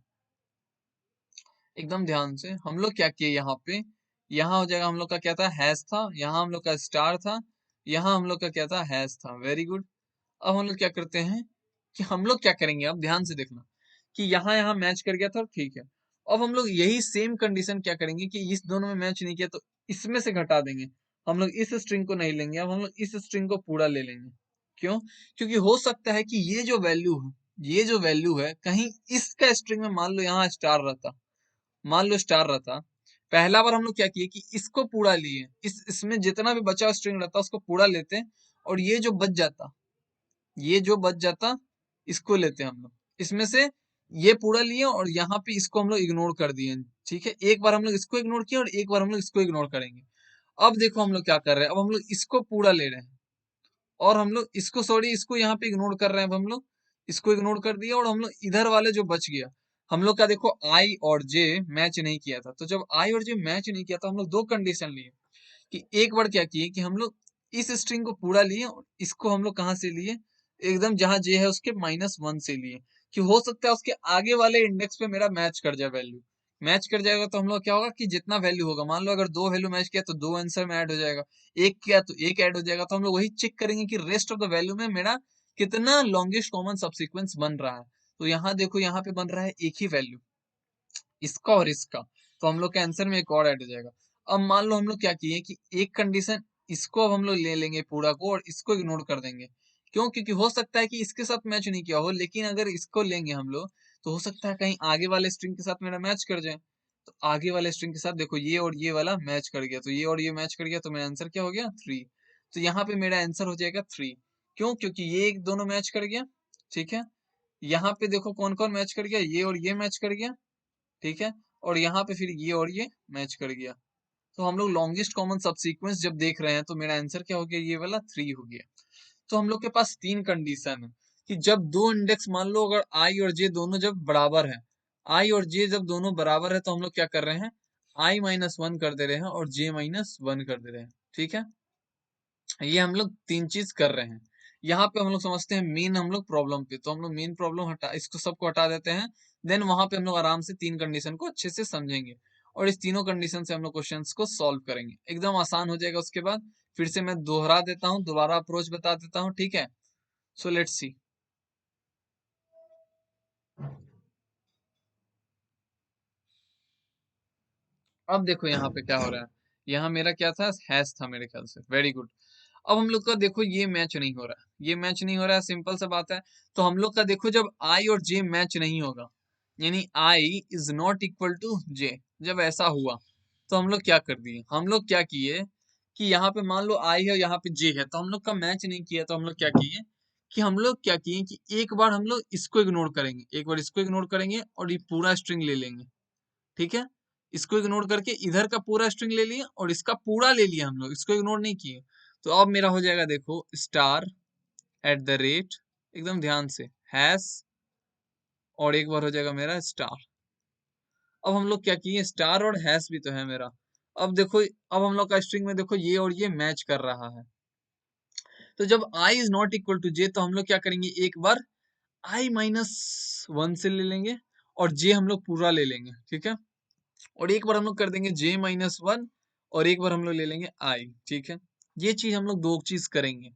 [SPEAKER 1] एकदम ध्यान से। हम लोग क्या किए यहाँ पे, यहाँ हो जाएगा हम लोग का क्या था, हैश था, यहाँ हम लोग का स्टार था, यहाँ हम लोग का क्या था, हैश था। Very good. अब हम लोग क्या करते हैं कि हम लोग क्या करेंगे, अब ध्यान से देखना कि यहाँ यहाँ मैच कर गया था, ठीक है। अब हम लोग यही सेम कंडीशन क्या करेंगे कि इस दोनों में मैच नहीं किया तो इसमें से घटा देंगे। हम लोग इस स्ट्रिंग को नहीं लेंगे, अब हम लोग इस स्ट्रिंग को पूरा ले लेंगे। क्यों? क्योंकि हो सकता है कि ये जो वैल्यू है कहीं इसका स्ट्रिंग में मान लो यहाँ स्टार रहता, मान लो स्टार रहता। पहला बार हम लोग क्या किए कि इसको पूरा लिए, इसमें जितना भी बचा स्ट्रिंग रहता उसको पूरा लेते, और ये जो बच जाता इसको लेते हम लोग इसमें से, ये पूरा लिए और यहाँ पे इसको हम लोग इग्नोर कर दिए, ठीक है। एक बार हम लोग इसको इग्नोर किए और एक बार हम लोग इसको इग्नोर करेंगे। अब देखो हम लोग क्या कर रहे हैं, अब हम लोग इसको पूरा ले रहे हैं और हम लोग इसको, सॉरी, इसको यहाँ पे इग्नोर कर रहे हैं। अब हम लोग इसको इग्नोर कर दिया और हम लोग इधर वाले जो बच गया, हम लोग का देखो आई और जे मैच नहीं किया था। तो जब आई और जे मैच नहीं किया तो हम लोग दो कंडीशन लिए कि एक बार क्या किए कि हम लोग इस स्ट्रिंग को पूरा लिए और इसको हम लोग कहाँ से लिए, एकदम जहां जे है उसके -1 से लिए, कि हो सकता है उसके आगे वाले इंडेक्स पे मेरा मैच कर जाए वैल्यू। मैच कर जाएगा तो हम लोग क्या होगा कि जितना वैल्यू होगा, मान लो अगर दो वैल्यू मैच किया तो दो आंसर में ऐड हो जाएगा, एक किया तो एक ऐड हो जाएगा। तो हम लोग वही चेक करेंगे कि रेस्ट ऑफ द वैल्यू में मेरा कितना लॉन्गेस्ट कॉमन सबसीक्वेंस बन रहा है। तो यहाँ देखो यहाँ पे बन रहा है एक ही वैल्यू, इसका और इसका, तो हम लोग के आंसर में एक और ऐड हो जाएगा। अब मान लो हम लोग क्या किए कि एक कंडीशन इसको अब हम लोग ले लेंगे पूरा को और इसको इग्नोर कर देंगे। क्यों? क्योंकि हो सकता है कि इसके साथ मैच नहीं किया हो, लेकिन अगर इसको लेंगे हम लोग तो हो सकता है कहीं आगे वाले स्ट्रिंग के साथ मेरा मैच कर जाए। तो आगे वाले स्ट्रिंग के साथ देखो ये और ये वाला मैच कर गया, तो ये और ये मैच कर गया, तो मेरा आंसर क्या हो गया, 3। तो यहाँ पे मेरा आंसर हो जाएगा 3। क्यों? क्योंकि ये एक दोनों मैच कर गया, ठीक है, यहाँ पे देखो कौन कौन मैच कर गया, ये और ये मैच कर गया, ठीक है, और यहाँ पे फिर ये और ये मैच कर गया। तो हम लोग लॉन्गेस्ट कॉमन सबसीक्वेंस जब देख रहे हैं तो मेरा आंसर क्या हो गया, ये वाला 3 हो गया। तो हम लोग के पास तीन कंडीशन है कि जब दो इंडेक्स मान लो अगर आई और जे दोनों जब बराबर है, आई और जे जब दोनों बराबर है तो हम लोग क्या कर रहे हैं, आई माइनस वन कर दे रहे हैं और जे माइनस वन कर दे रहे हैं, ठीक है। ये हम लोग तीन चीज कर रहे हैं। यहाँ पे हम लोग समझते हैं मेन हम लोग प्रॉब्लम पे, तो हम लोग मेन प्रॉब्लम हटा इसको सबको हटा देते हैं। देन वहां पे हम लोग आराम से तीन कंडीशन को अच्छे से समझेंगे और इस तीनों कंडीशन से हम लोग क्वेश्चंस को सॉल्व करेंगे, एकदम आसान हो जाएगा। उसके बाद फिर से मैं दोहरा देता हूँ, दोबारा अप्रोच बता देता हूँ, ठीक है। So let's see. अब देखो यहाँ पे क्या हो रहा है, यहाँ मेरा क्या था, हैश था मेरे ख्याल से, वेरी गुड। अब हम लोग का देखो ये मैच नहीं हो रहा है, ये मैच नहीं हो रहा है, सिंपल सा बात है। तो हम लोग का देखो जब आई और जे मैच नहीं होगा, यानी I is not equal to जे, जब ऐसा हुआ तो हम लोग क्या कर दिए, हम लोग क्या किए कि यहाँ पे मान लो आई है और यहाँ पे जे है, तो हम लोग का मैच नहीं किया, तो हम लोग क्या किए कि हम लोग क्या किए कि एक बार हम लोग इसको इग्नोर करेंगे, एक बार इसको इग्नोर करेंगे और ये पूरा स्ट्रिंग ले लेंगे, ठीक है। इसको इग्नोर करके इधर का पूरा स्ट्रिंग ले लिया और इसका पूरा ले लिया, हम लोग इसको इग्नोर नहीं किए। तो अब मेरा हो जाएगा देखो स्टार एट द रेट, एकदम ध्यान से, हैश, और एक बार हो जाएगा मेरा स्टार। अब हम लोग क्या किए, स्टार और हैश भी तो है मेरा। अब देखो, अब हम लोग का स्ट्रिंग में देखो ये और ये मैच कर रहा है। तो जब i is not equal to j तो हम लोग क्या करेंगे, एक बार i माइनस वन से ले लेंगे और j हम लोग पूरा ले लेंगे, ठीक है। और एक बार हम लोग कर देंगे j माइनस वन और एक बार हम लोग ले लेंगे i, ठीक है। ये चीज हम लोग दो चीज करेंगे,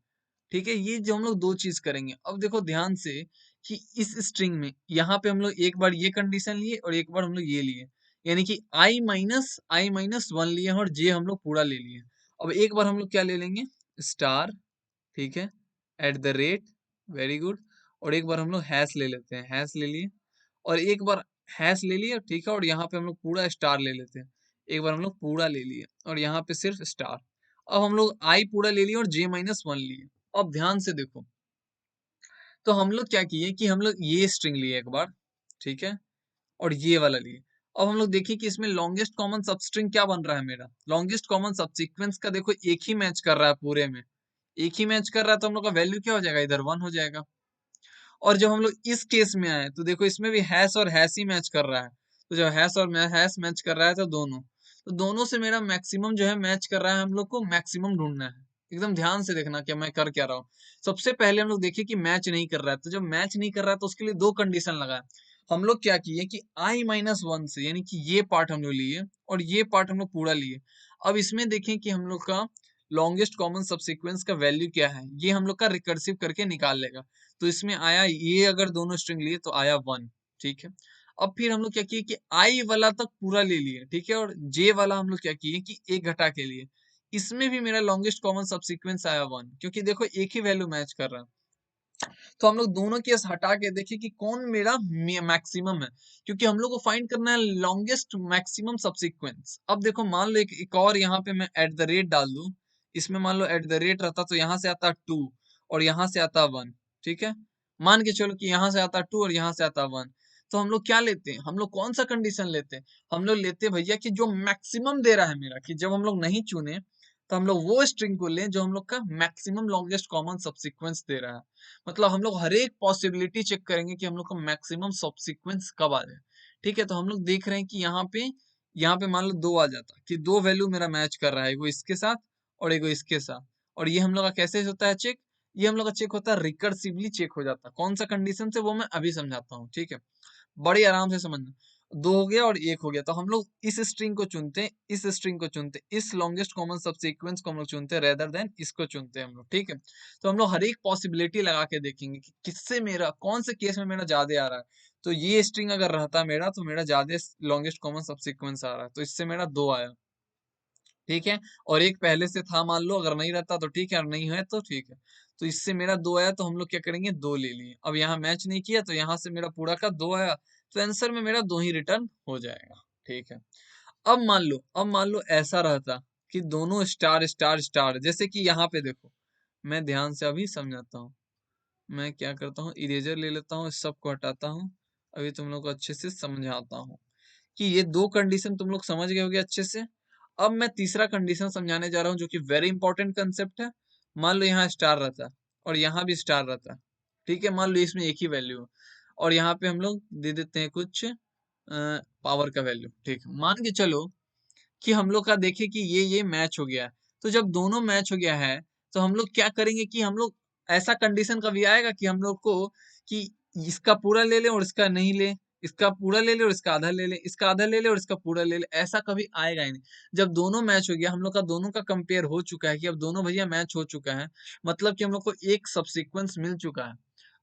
[SPEAKER 1] ठीक है, ये जो हम लोग दो चीज करेंगे। अब देखो ध्यान से कि इस स्ट्रिंग में यहाँ पे हम लोग एक बार ये कंडीशन लिए और एक बार हम लोग ये लिए, यानी कि आई माइनस वन लिए हैं और जे हम लोग पूरा ले लिए। अब एक बार हम लोग क्या ले लेंगे, स्टार, ठीक है, at the rate, very good, और एक बार हम लोग हैश ले लेते हैं, हैश ले लिए और एक बार हैश ले लिया, ठीक है, और यहाँ पे हम लोग पूरा स्टार ले लेते हैं, एक बार हम लोग पूरा ले लिए और यहाँ पे सिर्फ स्टार। अब हम लोग आई पूरा ले लिए और जे माइनस वन लिए। अब ध्यान से देखो, तो हम लोग क्या किए कि हम लोग ये स्ट्रिंग लिए एक बार, ठीक है, और ये वाला लिए। अब हम लोग देखिए कि इसमें लॉन्गेस्ट कॉमन सबस्ट्रिंग क्या बन रहा है मेरा, लॉन्गेस्ट कॉमन सबसीक्वेंस का देखो एक ही मैच कर रहा है पूरे में, एक ही मैच कर रहा है, तो हम लोग का वैल्यू क्या हो जाएगा, इधर वन हो जाएगा। और जब हम लोग इस केस में आए तो देखो इसमें भी हैश और हैश ही मैच कर रहा है, तो जब हैश और हैश मैच कर रहा है तो दोनों से मेरा मैक्सिमम जो है मैच कर रहा है, हम लोग को मैक्सिमम ढूंढना है। एकदम ध्यान से देखना कि मैं कर क्या रहा हूँ। सबसे पहले हम लोग देखिए कि मैच नहीं कर रहा है, तो जब मैच नहीं कर रहा है तो उसके लिए दो कंडीशन लगा है। हम लोग क्या किए कि आई माइनस वन से, यानी कि ये पार्ट हम लोग लिए और ये पार्ट हम लोग पूरा लिए। अब इसमें देखें कि हम लोग का लॉन्गेस्ट कॉमन सबसीक्वेंस का वैल्यू क्या है, ये हम लोग का रिकर्सिव करके निकाल लेगा। तो इसमें आया, ये अगर दोनों स्ट्रिंग लिए तो आया वन, ठीक है। अब फिर हम लोग क्या किए कि आई वाला तक पूरा ले लिए, ठीक है, और जे वाला हम लोग क्या किए कि एक घटा के लिए। इसमें भी मेरा लॉन्गेस्ट कॉमन सबसीक्वेंस आया वन, क्योंकि देखो एक ही वैल्यू मैच कर रहा है। तो हम लोग दोनों केस हटा के देखिए कि कौन मेरा मैक्सिमम है, क्योंकि हम लोग को फाइंड करना है लॉन्गेस्ट मैक्सिमम सबसीक्वेंस। अब देखो मान लो एक और यहाँ पे मैं एट द रेट डाल दूं, इसमें मान लो एट द रेट रहता तो यहाँ से आता टू और यहाँ से आता वन, ठीक है। मान के चलो कि यहाँ से आता टू और यहाँ से आता वन, तो हम लोग क्या लेते हैं, हम लोग कौन सा कंडीशन लेते हैं, हम लोग लेते हैं भैया कि जो मैक्सिमम दे रहा है मेरा, कि जब हम लोग नहीं चुने तो हम लोग वो स्ट्रिंग को लें जो हम लोग का मैक्सिमम लॉन्गेस्ट कॉमन सबसीक्वेंस दे रहा है। मतलब हम लोग हर एक पॉसिबिलिटी चेक करेंगे कि हम लोग का मैक्सिमम सबसीक्वेंस कब आ जाए, ठीक है। तो हम लोग देख रहे हैं कि यहाँ पे मान लो दो आ जाता कि दो वैल्यू मेरा मैच कर रहा है, एगो इसके साथ और एगो इसके साथ। और ये हम लोग का कैसे होता है चेक, ये हम लोग का चेक होता है रिकर्सिवली चेक हो जाता है। कौन सा कंडीशन से, वो मैं अभी समझाता हूँ, ठीक है, बड़ी आराम से समझना। दो हो गया और एक हो गया, तो हम लोग इस स्ट्रिंग को चुनते हैं, इस स्ट्रिंग को चुनते हैं, इस लॉन्गेस्ट कॉमन सबसीक्वेंस को हम लोग चुनते हैं रेदर देन इसको चुनते हैं हम लोग, ठीक है। तो हम लोग हर एक पॉसिबिलिटी लगा के देखेंगे कि किससे मेरा, कौन से केस में मेरा ज्यादा आ रहा है। तो ये स्ट्रिंग अगर रहता मेरा तो मेरा ज्यादा लॉन्गेस्ट कॉमन सबसीक्वेंस आ रहा है, तो इससे मेरा दो आया, ठीक है। और एक पहले से था मान लो, अगर नहीं रहता तो ठीक है, और नहीं है तो ठीक है। तो इससे मेरा दो आया, तो हम लोग क्या करेंगे, दो ले लिए। अब यहाँ मैच नहीं किया तो यहाँ से मेरा पूरा का दो आया, तो आंसर में मेरा दो ही रिटर्न हो जाएगा, ठीक है। अब मान लो ऐसा रहता कि दोनों स्टार स्टार स्टार, जैसे कि यहाँ पे देखो, मैं ध्यान से अभी समझाता हूँ। मैं क्या करता हूँ, इरेजर ले लेता हूँ, इस सब को हटाता हूँ। अभी तुम लोग को अच्छे से समझाता हूँ कि ये दो कंडीशन तुम लोग समझ गए होगे अच्छे से। अब मैं तीसरा कंडीशन समझाने जा रहा हूँ जो कि वेरी इंपॉर्टेंट कंसेप्ट है। मान लो यहाँ स्टार रहता है और यहाँ भी स्टार रहता है, ठीक है। मान लो इसमें एक ही वैल्यू है और यहाँ पे हम लोग दे देते हैं कुछ पावर का वैल्यू, ठीक है। मान के चलो कि हम लोग का देखे कि ये मैच हो गया है। तो जब दोनों मैच हो गया है तो हम लोग क्या करेंगे कि हम लोग, ऐसा कंडीशन कभी आएगा कि हम लोग को कि इसका पूरा ले लें और इसका नहीं ले, इसका पूरा ले ले और इसका आधा ले ले, इसका आधा ले ले और इसका पूरा ले ले, ऐसा कभी आएगा ही नहीं। जब दोनों मैच हो गया, हम लोग का दोनों का कंपेयर हो चुका है कि अब दोनों भैया मैच हो चुका है, मतलब कि हम लोग को एक सबसीक्वेंस मिल चुका है।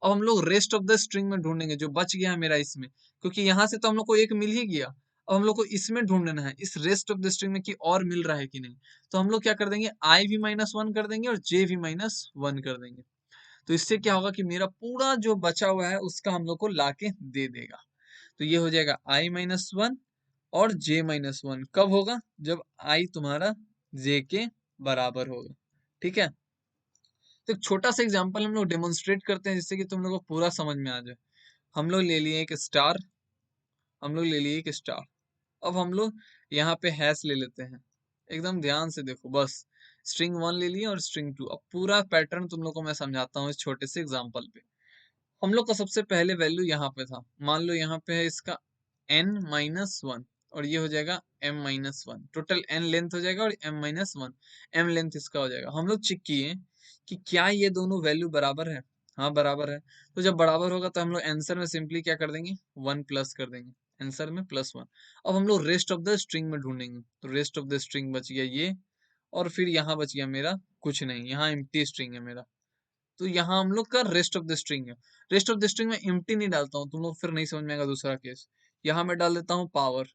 [SPEAKER 1] अब हम लोग रेस्ट ऑफ द स्ट्रिंग में ढूंढेंगे जो बच गया है मेरा इसमें, क्योंकि यहाँ से तो हम लोग को एक मिल ही गया। अब हम लोग को इसमें ढूंढना है, इस रेस्ट ऑफ द स्ट्रिंग में कि और मिल रहा है कि नहीं। तो हम लोग क्या कर देंगे, आई भी -1 कर देंगे और जे भी -1 कर देंगे। तो इससे क्या होगा कि मेरा पूरा जो बचा हुआ है उसका हम लोग को लाके दे देगा। तो ये हो जाएगा i-1 और j-1 कब होगा, जब i तुम्हारा j के बराबर होगा, ठीक है। तो एक छोटा सा एग्जांपल हम लोग डेमोन्स्ट्रेट करते हैं जिससे कि तुम लोग को पूरा समझ में आ जाए। हम लोग ले लिए एक स्टार, हम लोग ले लिए एक स्टार। अब हम लोग यहाँ पे हैश ले लेते हैं, एकदम ध्यान से देखो बस। स्ट्रिंग 1 ले लिए और स्ट्रिंग 2। अब पूरा पैटर्न तुम लोग को मैं समझाता हूँ इस छोटे से एग्जांपल पे। हम लोग का सबसे पहले वैल्यू यहाँ पे था, मान लो यहाँ पे है इसका n-1 और ये हो जाएगा m-1, टोटल n लेंथ हो जाएगा और m-1 m लेंथ इसका हो जाएगा। हम लोग चेक किए कि क्या ये दोनों वैल्यू बराबर है, हाँ बराबर है। तो जब बराबर होगा तो हम लोग आंसर में सिंपली क्या कर देंगे, 1 प्लस कर देंगे, आंसर में +1। अब हम लोग रेस्ट ऑफ द स्ट्रिंग में ढूंढेंगे, तो रेस्ट ऑफ द स्ट्रिंग बच गया ये, और फिर यहाँ बच गया मेरा कुछ नहीं, यहाँ एम्प्टी स्ट्रिंग है मेरा। तो यहाँ हम लोग का रेस्ट ऑफ द स्ट्रिंग है। रेस्ट ऑफ द स्ट्रिंग में एम्प्टी नहीं डालता हूँ, तुम लोग फिर नहीं समझ में आएगा दूसरा केस। यहाँ मैं डाल देता हूँ पावर,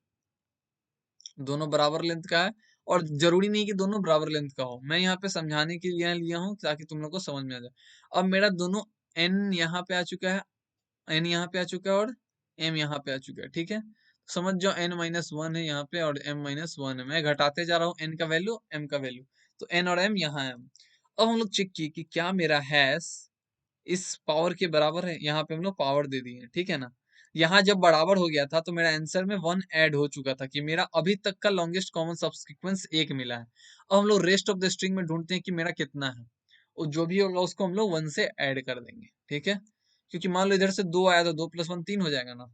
[SPEAKER 1] दोनों बराबर लेंथ का है, और जरूरी नहीं कि दोनों बराबर लेंथ का हो, मैं यहाँ पे समझाने के लिए लिया हूँ ताकि तुम लोग को समझ में आ जाए। अब मेरा दोनों n यहाँ पे आ चुका है, n यहाँ पे आ चुका है और m यहाँ पे आ चुका है, ठीक है। समझ जाओ n-1 है यहाँ पे और m-1 है, मैं घटाते जा रहा हूँ n का वैल्यू m का वैल्यू, तो n और m यहाँ है। अब हम लोग चेक किए कि क्या मेरा हैश इस पावर के बराबर है, यहाँ पे हम लोग पावर दे दिए, ठीक है ना। यहाँ जब बराबर हो गया था तो मेरा आंसर में 1 ऐड हो चुका था कि मेरा अभी तक का लॉन्गेस्ट कॉमन सबसीक्वेंस 1 मिला है। अब हम लोग रेस्ट ऑफ द स्ट्रिंग में ढूंढते हैं कि मेरा कितना है, और जो भी होगा उसको हम लोग 1 से ऐड कर देंगे, ठीक है। क्योंकि मान लो इधर से 2 आया तो 2 + 1 3 हो जाएगा ना,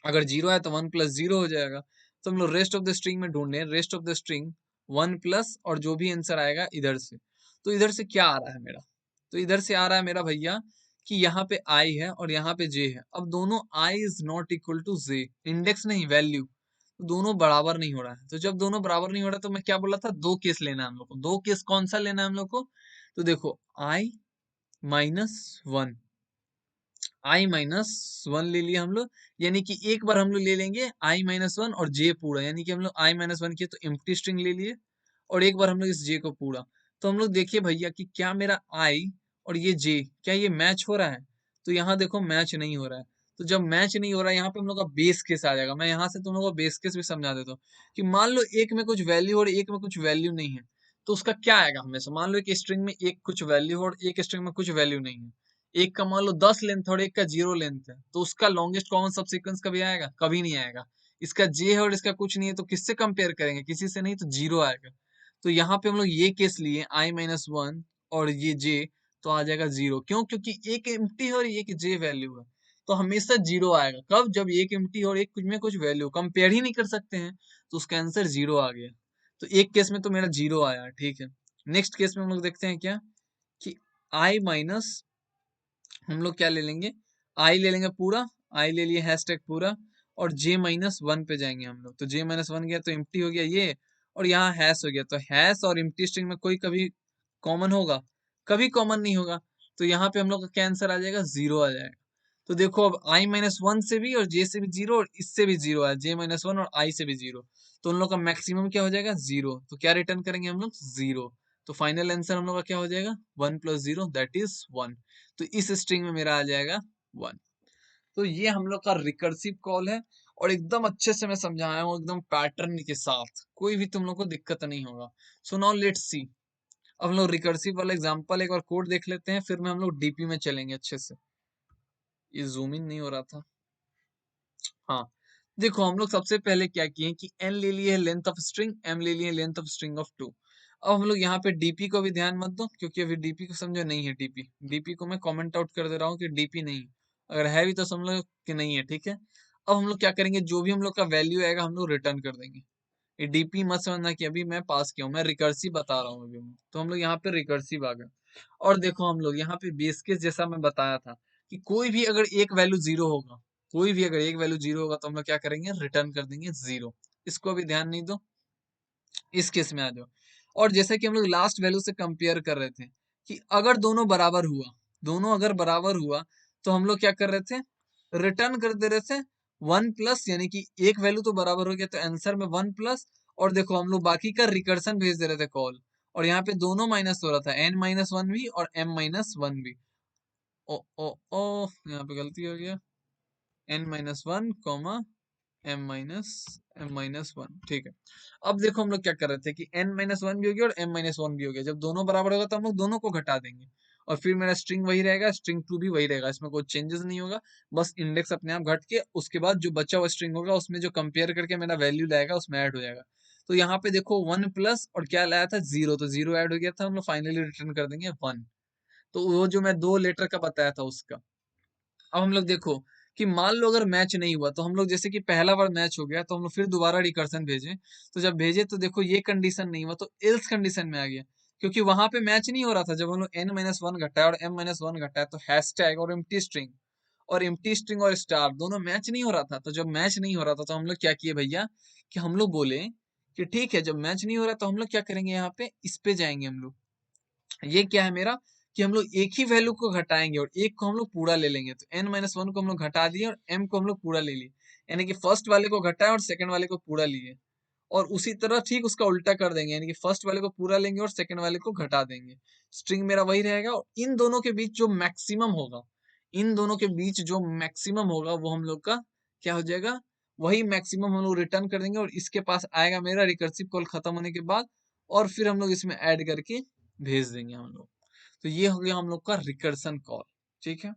[SPEAKER 1] अगर 0 आया तो 1 + 0 हो जाएगा। तो हम लोग रेस्ट ऑफ द स्ट्रिंग में ढूंढ रहे हैं, rest of the string 1 plus और जो भी आंसर आएगा इधर से। तो इधर से क्या आ रहा है मेरा, तो इधर से आ रहा है मेरा भैया कि यहाँ पे i है और यहाँ पे j है। अब दोनों i is not equal to j, index नहीं वैल्यू, तो दोनों बराबर नहीं हो रहा है। तो जब दोनों बराबर नहीं हो रहा तो मैं क्या बोला था, दो केस लेना है हम लोग को। दो केस कौन सा लेना है हम लोग को, तो देखो i-1, i-1 ले लिया हम लोग, यानी कि एक बार हम लोग ले लेंगे i-1 और j पूरा, यानी कि हम लोग i-1 किए तो एम्प्टी स्ट्रिंग ले लिए, और एक बार हम लोग इस j को पूरा। तो हम लोग देखिए भैया कि क्या मेरा i और ये j क्या ये मैच हो रहा है, तो यहाँ देखो मैच नहीं हो रहा है। तो जब मैच नहीं हो रहा है यहाँ पे हम लोग का बेस केस आ जाएगा। मैं यहाँ से तुम लोग को बेस केस भी समझा देता हूँ कि मान लो एक में कुछ वैल्यू और एक में कुछ वैल्यू नहीं है, तो उसका क्या आएगा हमेशा। मान लो एक स्ट्रिंग में एक कुछ वैल्यू और एक स्ट्रिंग में कुछ वैल्यू नहीं है, एक का मान लो 10 लेंथ और एक का 0 लेंथ है, तो उसका लॉन्गेस्ट कॉमन सबसीक्वेंस कभी आएगा, कभी नहीं आएगा। इसका j है और इसका कुछ नहीं है, तो किससे कंपेयर करेंगे, किसी से नहीं, तो 0 आएगा। तो यहाँ पे हम लोग ये केस लिए i-1 और ये j, तो आ जाएगा 0। क्यों, क्योंकि एक एम्प्टी है और एक j वैल्यू है, तो हमेशा 0 आएगा। कब, जब एक एम्प्टी और एक कुछ में कुछ वैल्यू कंपेयर ही नहीं कर सकते हैं, तो उसका आंसर 0 आ गया। तो एक केस में तो मेरा 0 आया, ठीक है। नेक्स्ट केस में हम लोग देखते हैं क्या, कि i माइनस, हम लोग क्या ले लेंगे, आई ले लेंगे पूरा, आई ले लिए हैशटैग पूरा, और j-1 पे जाएंगे हम लोग। तो j-1 गया तो एम्प्टी हो गया ये, और यहाँ हैश हो गया। तो हैश और एम्प्टी स्ट्रिंग में कोई कभी कॉमन होगा, कभी कॉमन नहीं होगा। तो यहाँ पे हम लोग का क्या आंसर आ जाएगा, 0 आ जाएगा। तो देखो अब i-1 से भी और j से भी 0 और इससे भी 0 आया, j-1 और i से भी 0, तो उन लोग का मैक्सिमम क्या हो जाएगा, 0। तो क्या रिटर्न करेंगे हम लोग, 0। तो फाइनल आंसर हम लोग का क्या हो जाएगा, 1 + 0 दैट इज 1। तो इस स्ट्रिंग में मेरा आ जाएगा 1। तो ये हम लोग का रिकर्सिव कॉल है, और एकदम अच्छे से मैं समझाया हूँ, एकदम पैटर्न के साथ, कोई भी तुम लोग को दिक्कत नहीं होगा। सो नाउ लेट्स सी, अब हम लोग रिकर्सिव वाला एग्जांपल एक बार कोड देख लेते हैं, फिर में हम लोग डीपी में चलेंगे अच्छे से। ये जूम इन नहीं हो रहा था। हाँ, देखो हम लोग सबसे पहले क्या किए कि n ले लिए लेंथ ऑफ स्ट्रिंग, m ले लिए लेंथ ऑफ स्ट्रिंग ऑफ 2। अब हम लोग यहाँ पे डीपी को भी ध्यान मत दो, क्योंकि अभी डीपी को समझो नहीं है। डीपी डीपी को मैं कमेंट आउट कर दे रहा हूँ कि डीपी नहीं है। अगर है भी तो समझ लो कि नहीं है, ठीक है। अब हम लोग क्या करेंगे, जो भी हम लोग का वैल्यू आएगा हम लोग रिटर्न कर देंगे। ये डीपी मत समझना कि अभी मैं पास किया हूँ, मैं रिकर्सिव बता रहा हूँ अभी मैं। तो हम लोग यहाँ पे रिकर्सिव आ गए। और देखो हम लोग यहाँ पे बेस केस जैसा मैं बताया था कि कोई भी अगर एक वैल्यू जीरो होगा, कोई भी अगर एक वैल्यू जीरो होगा तो हम लोग क्या करेंगे, रिटर्न कर देंगे जीरो। इसको भी ध्यान नहीं दो, इस केस में आ जाओ। और जैसा कि हम लोग लास्ट वैल्यू से कंपेयर कर रहे थे कि अगर दोनों बराबर हुआ, दोनों अगर बराबर हुआ तो हम लोग क्या कर रहे थे, रिटर्न कर दे रहे थे वन प्लस, यानी कि एक वैल्यू तो बराबर हो गया तो आंसर में वन प्लस। और देखो हम लोग बाकी का रिकर्सन भेज दे रहे थे कॉल, और यहाँ पे दोनों माइनस हो रहा था, n माइनस वन भी और m माइनस वन भी। ओ ओ ओ यहाँ पे गलती हो गया, n minus one comma m minus one, ठीक है। अब देखो हम लोग क्या कर रहे थे कि n माइनस वन भी हो गया और m माइनस वन भी हो गया। जब दोनों बराबर होगा तो हम लोग दोनों को घटा देंगे, और फिर मेरा स्ट्रिंग वही रहेगा, स्ट्रिंग टू भी वही रहेगा, इसमें कोई चेंजेस नहीं होगा। बस इंडेक्स अपने आप घट के उसके बाद जो बचा हुआ स्ट्रिंग होगा उसमें जो कंपेयर करके मेरा वैल्यू लाएगा उसमें ऐड हो जाएगा। तो यहाँ पे देखो वन प्लस और क्या लाया था, जीरो, तो जीरो ऐड हो गया था, हम लोग फाइनली रिटर्न कर देंगे वन। तो वो जो मैं दो लेटर का बताया था उसका। अब हम लोग देखो कि मान लो अगर मैच नहीं हुआ तो हम लोग जैसे कि पहला बार मैच हो गया तो हम लोग फिर दोबारा रिकर्सन भेजे। तो जब भेजे तो देखो ये कंडीशन नहीं हुआ तो एल्स कंडीशन में आ गया, क्योंकि वहां पे मैच नहीं हो रहा था। जब हम लोग n माइनस वन घटाया और m माइनस वन घटाया तो हैशटैग और एम्प्टी स्ट्रिंग और स्टार दोनों मैच नहीं हो रहा था। तो जब मैच नहीं हो रहा था तो हम लोग क्या किए भैया, कि हम लोग बोले कि ठीक है, जब मैच नहीं हो रहा तो हम लोग क्या करेंगे, यहाँ पे इस पे जाएंगे हम लोग। ये क्या है मेरा, कि हम लोग एक ही वैल्यू को घटाएंगे और एक को हम लोग पूरा ले लेंगे। तो n माइनस वन को हम लोग घटा दिए और m को हम लोग पूरा ले लिए, यानी कि फर्स्ट वाले को घटाए और सेकंड वाले को पूरा लिए। और उसी तरह ठीक उसका उल्टा कर देंगे, यानी कि फर्स्ट वाले को पूरा लेंगे और सेकंड वाले को घटा देंगे। स्ट्रिंग मेरा वही रहेगा, और इन दोनों के बीच जो मैक्सिमम होगा, इन दोनों के बीच जो मैक्सिमम होगा वो हम लोग का क्या हो जाएगा, वही मैक्सिमम हम लोग रिटर्न कर देंगे। और इसके पास आएगा मेरा रिकर्सिव कॉल खत्म होने के बाद, और फिर हम लोग इसमें ऐड करके भेज देंगे हम लोग। तो ये हो गया हम लोग का रिकर्सन कॉल, ठीक है।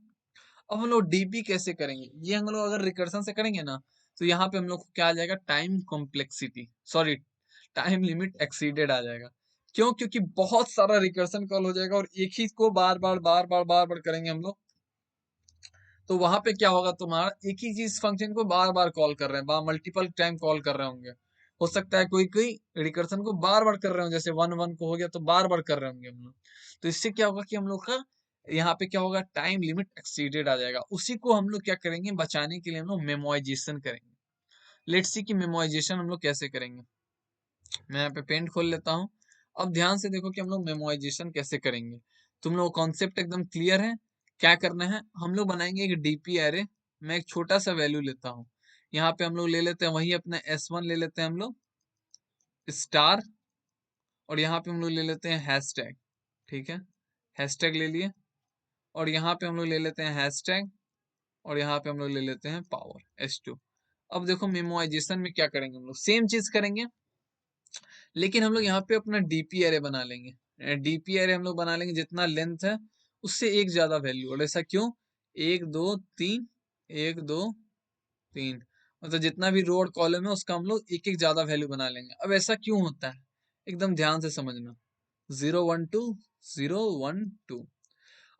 [SPEAKER 1] अब हम लोग डीपी कैसे करेंगे, ये हम लोग अगर रिकर्सन से करेंगे ना तो यहाँ पे हम लोग को क्या आ जाएगा, time complexity, sorry time limit exceeded आ जाएगा। क्यों, क्योंकि बहुत सारा रिकर्सन कॉल हो जाएगा और एक ही को बार बार करेंगे हम लोग। तो वहां पे क्या होगा, तुम्हारा एक ही चीज फंक्शन को बार बार कॉल कर रहे हैं, मल्टीपल टाइम कॉल कर रहे होंगे। हो सकता है कोई कोई रिकर्सन को बार बार कर रहे हो, जैसे वन वन को हो गया तो बार बार कर रहे होंगे हम लोग। तो इससे क्या होगा कि हम लोग का यहाँ पे क्या होगा, टाइम लिमिट एक्सीडेड आ जाएगा। उसी को हम लोग क्या करेंगे, बचाने के लिए हम लोग मेमोराइजेशन करेंगे। लेट्स सी कि मेमोराइजेशन हम लोग कैसे करेंगे। मैं यहाँ पे पेंट खोल लेता हूँ। अब ध्यान से देखो कि हम लोग मेमोराइजेशन कैसे करेंगे। तुम लोग कॉन्सेप्ट एकदम क्लियर है। क्या करना है, हम लोग बनाएंगे एक डीपी एरे। मैं एक छोटा सा वैल्यू लेता हूँ, यहाँ पे हम लोग ले लेते हैं वही अपना S1 ले लेते हैं हम लोग स्टार, और यहाँ पे हम लोग ले लेते हैं हैशटैग, ठीक है, हैशटैग ले लिए। और यहाँ पे हम लोग ले लेते हैं हैशटैग, और यहाँ पे हम लोग ले लेते हैं पावर S2। अब देखो मेमोराइजेशन में क्या करेंगे, हम लोग सेम चीज करेंगे, लेकिन हम लोग यहाँ पे अपना डीपी एरे बना लेंगे। डीपी एरे हम लोग बना लेंगे जितना लेंथ है उससे एक ज्यादा वैल्यू। और ऐसा क्यों, एक दो तीन, एक दो तीन, मतलब जितना भी रो और कॉलम है उसका हम लोग एक एक ज्यादा वैल्यू बना लेंगे। अब ऐसा क्यों होता है, एकदम ध्यान से समझना। 0 1 2, 0 1 2।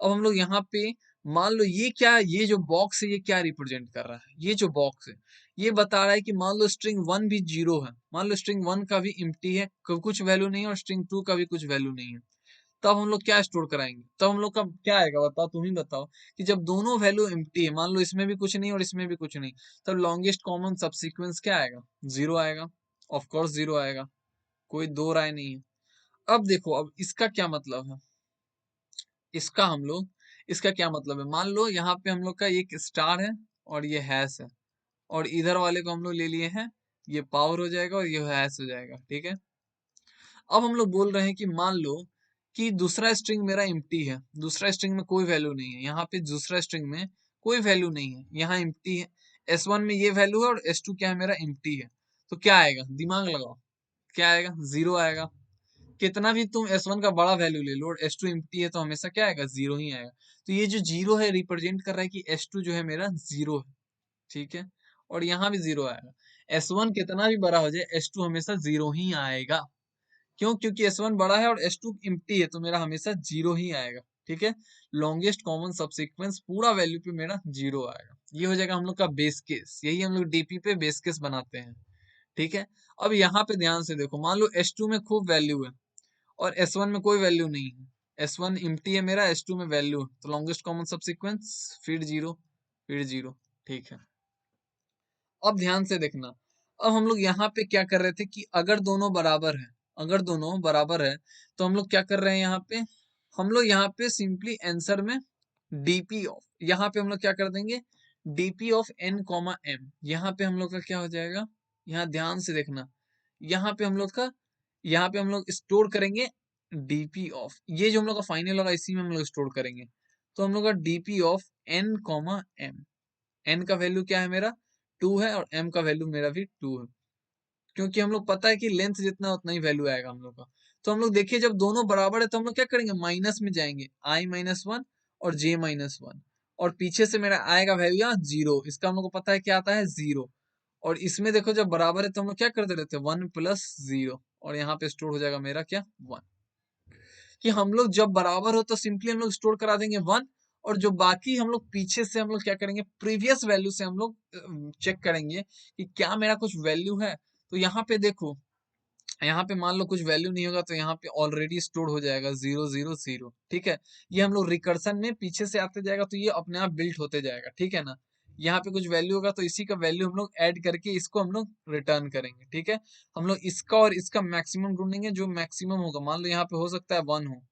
[SPEAKER 1] अब हम लोग यहाँ पे मान लो ये क्या, ये जो बॉक्स है ये क्या रिप्रेजेंट कर रहा है, ये जो बॉक्स है ये बता रहा है कि मान लो स्ट्रिंग वन भी जीरो है, मान लो स्ट्रिंग वन का भी एम्प्टी है, कुछ वैल्यू नहीं है, और स्ट्रिंग टू का भी कुछ वैल्यू नहीं है। तब हम लोग क्या स्टोर कराएंगे, तब हम लोग का क्या आएगा, बताओ, तुम ही बताओ। कि जब दोनों वैल्यू एम्प्टी है, मान लो इसमें भी कुछ नहीं और इसमें भी कुछ नहीं, तब लॉन्गेस्ट कॉमन सबसीक्वेंस क्या आएगा, जीरो आएगा। ऑफ कोर्स जीरो आएगा, कोई दो राय नहीं है। अब देखो, अब इसका क्या मतलब है, इसका हम लोग, इसका क्या मतलब है, मान लो यहाँ पे हम लोग का एक स्टार है और ये हैश है, और इधर वाले को हम लोग ले लिए हैं, ये पावर हो जाएगा और ये हैश हो जाएगा, ठीक है। अब हम लोग बोल रहे हैं कि मान लो कि दूसरा स्ट्रिंग मेरा एम्प्टी है, दूसरा स्ट्रिंग में कोई वैल्यू नहीं है, यहाँ पे दूसरा स्ट्रिंग में कोई वैल्यू नहीं है, यहाँ एम्प्टी है। S1 में ये वैल्यू है और S2 क्या है, मेरा एम्प्टी है। तो क्या आएगा, दिमाग लगाओ, क्या आएगा, जीरो आएगा। कितना भी तुम S1 का बड़ा वैल्यू ले लो और S2 एम्प्टी है तो हमेशा क्या आएगा, जीरो ही आएगा। तो ये जो जीरो है रिप्रेजेंट कर रहा है कि S2 जो है मेरा जीरो है, ठीक है। और यहाँ भी जीरो आएगा। S1 कितना भी बड़ा हो जाए S2 हमेशा जीरो ही आएगा। क्यों? क्योंकि S1 बड़ा है और S2 एम्प्टी है तो मेरा हमेशा जीरो ही आएगा, ठीक है। लॉन्गेस्ट कॉमन सबसीक्वेंस पूरा वैल्यू पे मेरा जीरो आएगा। ये हो जाएगा हम लोग का बेस केस, यही हम लोग डीपी पे बेस केस बनाते हैं, ठीक है। अब यहाँ पे ध्यान से देखो, मान लो S2 में खूब वैल्यू है और S1 में कोई वैल्यू नहीं है। S1 एम्प्टी है मेरा, S2 में वैल्यू है, तो लॉन्गेस्ट कॉमन सबसीक्वेंस फिर जीरो, फिर जीरो, ठीक है। अब ध्यान से देखना, अब हम लोग यहाँ पे क्या कर रहे थे कि अगर दोनों बराबर है, अगर दोनों बराबर है तो हम लोग क्या कर रहे हैं यहाँ पे, हम लोग यहाँ पे सिंपली आंसर में डीपी ऑफ, यहाँ पे हम लोग क्या कर देंगे, DP of n comma m, यहाँ पे हम लोग का क्या हो जाएगा, यहाँ ध्यान से देखना, यहाँ पे हम लोग का, यहाँ पे हम लोग स्टोर करेंगे डीपी ऑफ, ये जो हम लोग का फाइनल होगा इसी में हम लोग स्टोर करेंगे। तो हम लोग का DP of n comma m, n का वैल्यू क्या है मेरा 2 है और m का वैल्यू मेरा भी 2 है, क्योंकि हम लोग पता है कि लेंथ जितना उतना ही वैल्यू आएगा हम लोग का। तो हम लोग देखिए जब दोनों बराबर है तो हम लोग क्या करेंगे, माइनस में जाएंगे, i-1 और j-1, और पीछे से मेरा आएगा वैल्यू यहाँ जीरो, इसका हम लोग को पता है क्या आता है, जीरो। और इसमें देखो जब बराबर है तो हम लोग क्या करते रहते हैं, 1 प्लस जीरो, और यहाँ पे स्टोर हो जाएगा मेरा क्या, 1। कि हम लोग जब बराबर हो तो सिंपली हम लोग स्टोर करा देंगे 1, और जो बाकी हम लोग पीछे से हम लोग क्या करेंगे, प्रीवियस वैल्यू से हम लोग चेक करेंगे कि क्या मेरा कुछ वैल्यू है। तो यहाँ पे देखो, यहाँ पे मान लो कुछ वैल्यू नहीं होगा तो यहाँ पे ऑलरेडी स्टोर हो जाएगा 0 0 0, ठीक है। ये हम लोग रिकर्सन में पीछे से आते जाएगा तो ये अपने आप बिल्ट होते जाएगा, ठीक है ना। यहाँ पे कुछ वैल्यू होगा तो इसी का वैल्यू हम लोग ऐड करके इसको हम लोग रिटर्न करेंगे, ठीक है। हम लोग इसका और इसका मैक्सिमम ढूंढेंगे, जो मैक्सिमम होगा, मान लो यहाँ पे हो सकता है 1 हो,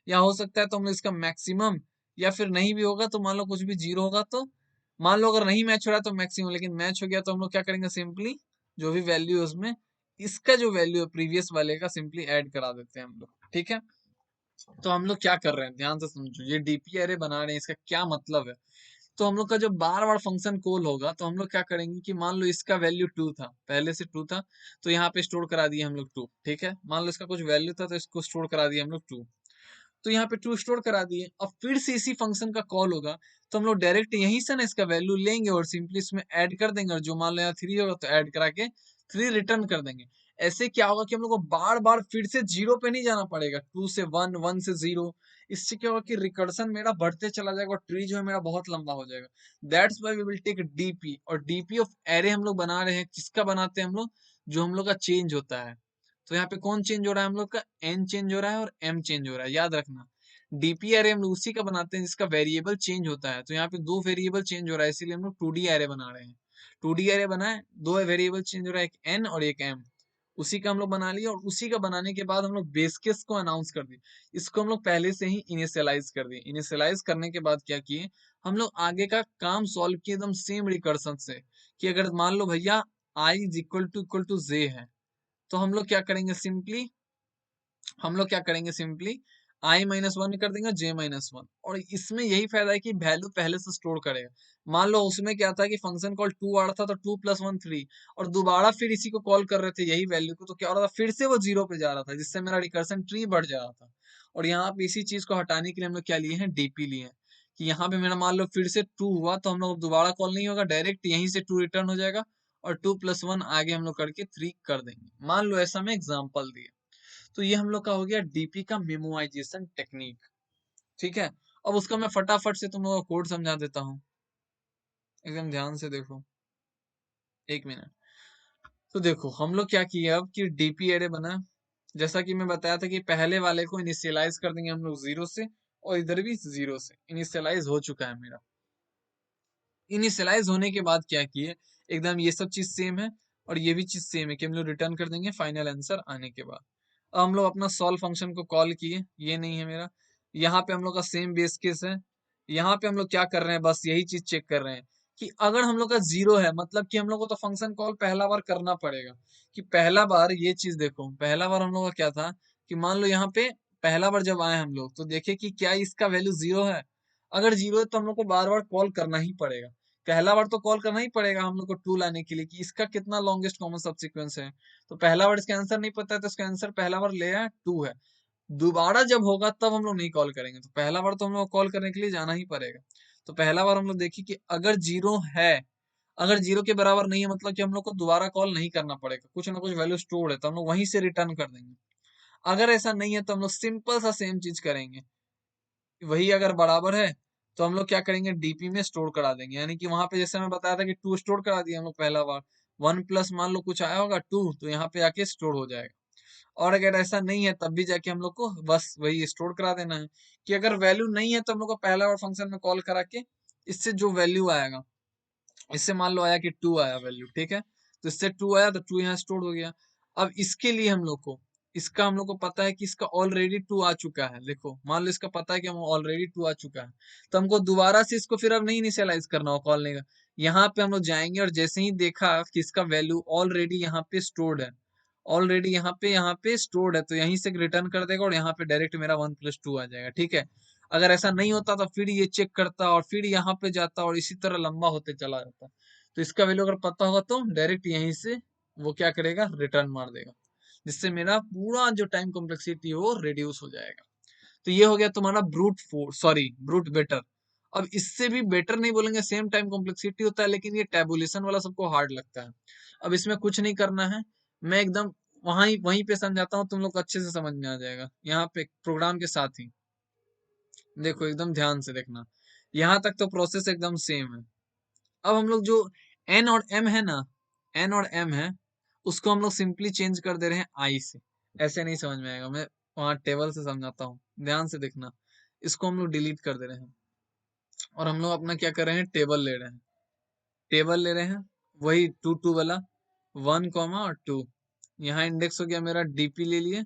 [SPEAKER 1] या हो सकता है तो हम लोग इसका मैक्सिमम, या फिर नहीं भी होगा तो मान लो कुछ भी 0 होगा तो, मान लो अगर नहीं मैच हो रहा है तो मैक्सिमम, लेकिन मैच हो गया तो हम लोग क्या करेंगे, सिंपली जो भी वैल्यू है उसमें इसका जो वैल्यू है प्रीवियस वाले का सिंपली ऐड करा देते हैं हम लोग, ठीक है। तो हम लोग क्या कर रहे हैं, ध्यान से समझो, ये डीपी अरे बना रहे हैं, इसका क्या मतलब है। तो हम लोग का जब बार बार फंक्शन कॉल होगा तो हम लोग क्या करेंगे कि मान लो इसका वैल्यू 2 था, पहले से 2 था, तो यहाँ पे स्टोर करा दिए हम लोग 2, ठीक है। मान लो इसका कुछ वैल्यू था तो इसको स्टोर करा दिए हम लोग 2, तो यहाँ पे 2 स्टोर करा दिए। अब फिर से इसी फंक्शन का कॉल होगा तो हम लोग डायरेक्ट यहीं से ना इसका वैल्यू लेंगे और सिंपली इसमें ऐड कर देंगे, और जो मान लो यहाँ 3 होगा तो ऐड करा के 3 रिटर्न कर देंगे। ऐसे क्या होगा कि हम लोग को बार बार फिर से जीरो पे नहीं जाना पड़ेगा, 2 से 1, 1 से 0। इससे क्या होगा कि रिकर्सन मेरा बढ़ते चला जाएगा और ट्री जो है मेरा बहुत लंबा हो जाएगा। That's why we will take DP, और डीपी ऑफ एरे हम लोग बना रहे हैं, किसका बनाते हैं हम लोग, जो हम लोग का चेंज होता है। तो यहाँ पे कौन चेंज हो रहा है, हम लोग का एन चेंज हो रहा है और एम चेंज हो रहा है, याद रखना। डीपी एरे हम लोग उसी का बनाते हैं जिसका वेरिएबल चेंज होता है, तो यहाँ पे 2 वेरिएबल चेंज हो रहा है इसीलिए हम लोग 2D एरे बना रहे हैं। 2D एरे बनाए, 2 वेरिएबल चेंज हो रहा है, एक एन और एक एम, उसी का हम लोग बना लिया, और उसी का बनाने के बाद हम लोग बेस केस को अनाउंस कर दिए। इसको हम लोग पहले से ही इनिशियलाइज कर दिए। इनिशियलाइज करने के बाद क्या किए, हम लोग आगे का काम सॉल्व किए एकदम सेम रिकर्सन से, कि अगर मान लो भैया i इज इक्वल टू जे है, तो हम लोग क्या करेंगे, सिंपली हम लोग क्या करेंगे, सिंपली i-1 कर देंगे j-1, और इसमें यही फायदा है कि वैल्यू पहले से स्टोर करेगा। मान लो उसमें क्या था कि फंक्शन कॉल 2 आ रहा था तो 2 + 1 3, और दोबारा फिर इसी को कॉल कर रहे थे यही वैल्यू को, तो क्या हो रहा था, फिर से वो 0 पे जा रहा था, जिससे मेरा रिकर्सन ट्री बढ़ जा रहा था। और यहाँ पे इसी चीज को हटाने के लिए हम लोग क्या लिए हैं, डीपी लिए हैं, कि यहाँ पे मेरा मान लो फिर से 2 हुआ तो हम लोग दोबारा कॉल नहीं होगा, डायरेक्ट यहीं से 2 रिटर्न हो जाएगा, और 2 + 1 आगे हम लोग करके 3 कर देंगे। मान लो ऐसा मैं एग्जाम्पल दिया। तो ये हम लोग का हो गया डीपी का मेमोराइजेशन टेक्निक, ठीक है। अब उसका मैं फटाफट से तुम लोगों को कोड समझा देता हूँ, एकदम ध्यान से देखो, एक मिनट। तो देखो हम लोग क्या किए अब कि डीपी एरे बना, जैसा कि मैं बताया था कि पहले वाले को इनिशियलाइज कर देंगे हम लोग 0 से, और इधर भी 0 से इनिशियलाइज हो चुका है मेरा। इनिशियलाइज होने के बाद क्या किए, एकदम ये सब चीज सेम है और ये भी चीज सेम है, कि हम लोग रिटर्न कर देंगे फाइनल आंसर आने के बाद। अब हम लोग अपना सॉल्व फंक्शन को कॉल किए, ये नहीं है मेरा, यहाँ पे हम लोग का सेम बेस केस है। यहाँ पे हम लोग क्या कर रहे हैं, बस यही चीज चेक कर रहे हैं कि अगर हम लोग का 0 है, मतलब कि हम लोग को तो फंक्शन कॉल पहला बार करना पड़ेगा। कि पहला बार ये चीज देखो, पहला बार हम लोग का क्या था कि मान लो यहाँ पे पहला बार जब आए हम लोग तो देखे कि क्या इसका वैल्यू 0 है। अगर 0 है तो हम लोग को बार बार कॉल करना ही पड़ेगा, पहला वर्ड तो कॉल करना ही पड़ेगा हम लोग को टू लाने के लिए कि इसका कितना लॉन्गेस्ट कॉमन सब्सिक्वेंस है। तो पहला वर्ड इसका आंसर नहीं पता है तो इसका आंसर पहला वर्ड ले आया टू है। दोबारा जब होगा तब हम लोग नहीं कॉल करेंगे, तो पहला बार तो हम लोग कॉल करने के लिए जाना ही पड़ेगा। तो पहला बार हम लोग देखिए कि अगर जीरो है, अगर जीरो के बराबर नहीं है मतलब कि हम लोग को दोबारा कॉल नहीं करना पड़ेगा, कुछ ना कुछ वैल्यू स्टोर है तो हम लोग वहीं से रिटर्न कर देंगे। अगर ऐसा नहीं है तो हम लोग सिंपल सा सेम चीज करेंगे, वही अगर बराबर है तो हम लोग क्या करेंगे डीपी में स्टोर करा देंगे, यानी कि वहां पे जैसे मैं बताया था कि टू स्टोर करा दिया हम लोग पहला बार, वन प्लस मान लो कुछ आया होगा टू तो यहाँ पे आके स्टोर हो जाएगा। और अगर ऐसा नहीं है तब भी जाके हम लोग को बस वही स्टोर करा देना है कि अगर वैल्यू नहीं है तो हम लोग को पहला बार फंक्शन में कॉल करा के इससे जो वैल्यू आएगा, इससे मान लो आया कि टू आया वैल्यू, ठीक है, तो इससे टू आया तो टू यहाँ स्टोर हो गया। अब इसके लिए हम लोग को इसका हम लोग को पता है कि इसका ऑलरेडी टू आ चुका है, देखो मान लो इसका पता है कि हम ऑलरेडी टू आ चुका है, तो हमको दोबारा से इसको फिर अब नहीं इनिशियलाइज करना हो कॉल नहीं का। यहाँ पे हम लोग जाएंगे और जैसे ही देखा कि इसका वैल्यू ऑलरेडी यहाँ पे स्टोर्ड है, ऑलरेडी यहाँ पे स्टोर्ड है, तो यहीं से रिटर्न कर देगा और यहाँ पे डायरेक्ट मेरा वन प्लस टू आ जाएगा, ठीक है। अगर ऐसा नहीं होता तो फिर ये चेक करता और फिर यहाँ पे जाता और इसी तरह लंबा होते चला जाता। तो इसका वैल्यू अगर पता होगा तो डायरेक्ट यहीं से वो क्या करेगा रिटर्न मार देगा, जिससे मेरा पूरा जो टाइम कॉम्प्लेक्सिटी है वो रिड्यूस हो जाएगा। तो ये हो गया तुम्हारा brute force, sorry brute better. अब इससे भी बेटर नहीं बोलेंगे, सेम टाइम कॉम्प्लेक्सिटी होता है लेकिन ये टेबुलेशन वाला सबको हार्ड लगता है। अब इसमें कुछ नहीं करना है, मैं एकदम वहीं पे समझाता हूँ, तुम लोग को अच्छे से समझ में आ जाएगा यहाँ पे प्रोग्राम के साथ ही। देखो एकदम ध्यान से देखना, यहाँ तक तो प्रोसेस एकदम सेम है। अब हम लोग जो एन और एम है ना, एन और एम है, उसको हम लोग सिंपली चेंज कर दे रहे हैं आई से। ऐसे नहीं समझ में आएगा, मैं वहां टेबल से समझाता हूँ, ध्यान से देखना। इसको हम लोग डिलीट कर दे रहे हैं और हम लोग अपना क्या कर रहे हैं टेबल ले रहे हैं, टेबल ले रहे हैं वही टू टू वाला, वन कॉमा और टू। यहाँ इंडेक्स हो गया मेरा डीपी ले लिए,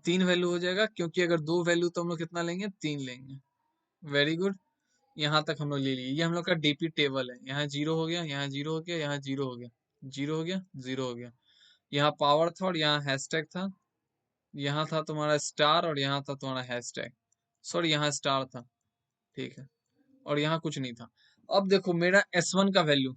[SPEAKER 1] तीन वैल्यू हो जाएगा क्योंकि अगर दो वैल्यू तो हम लोग कितना लेंगे तीन लेंगे। वेरी गुड, यहाँ तक हम लोग ले लिए, ये हम लोग का डीपी टेबल है। यहाँ जीरो हो गया, यहाँ जीरो हो गया, यहाँ जीरो हो गया, जीरो हो गया, जीरो हो गया। यहाँ पावर था और यहाँ हैशटैग था, यहाँ था तुम्हारा स्टार और यहाँ था तुम्हारा हैशटैग, सॉरी यहाँ स्टार था, ठीक है, और यहाँ कुछ नहीं था। अब देखो मेरा S1 का वैल्यू,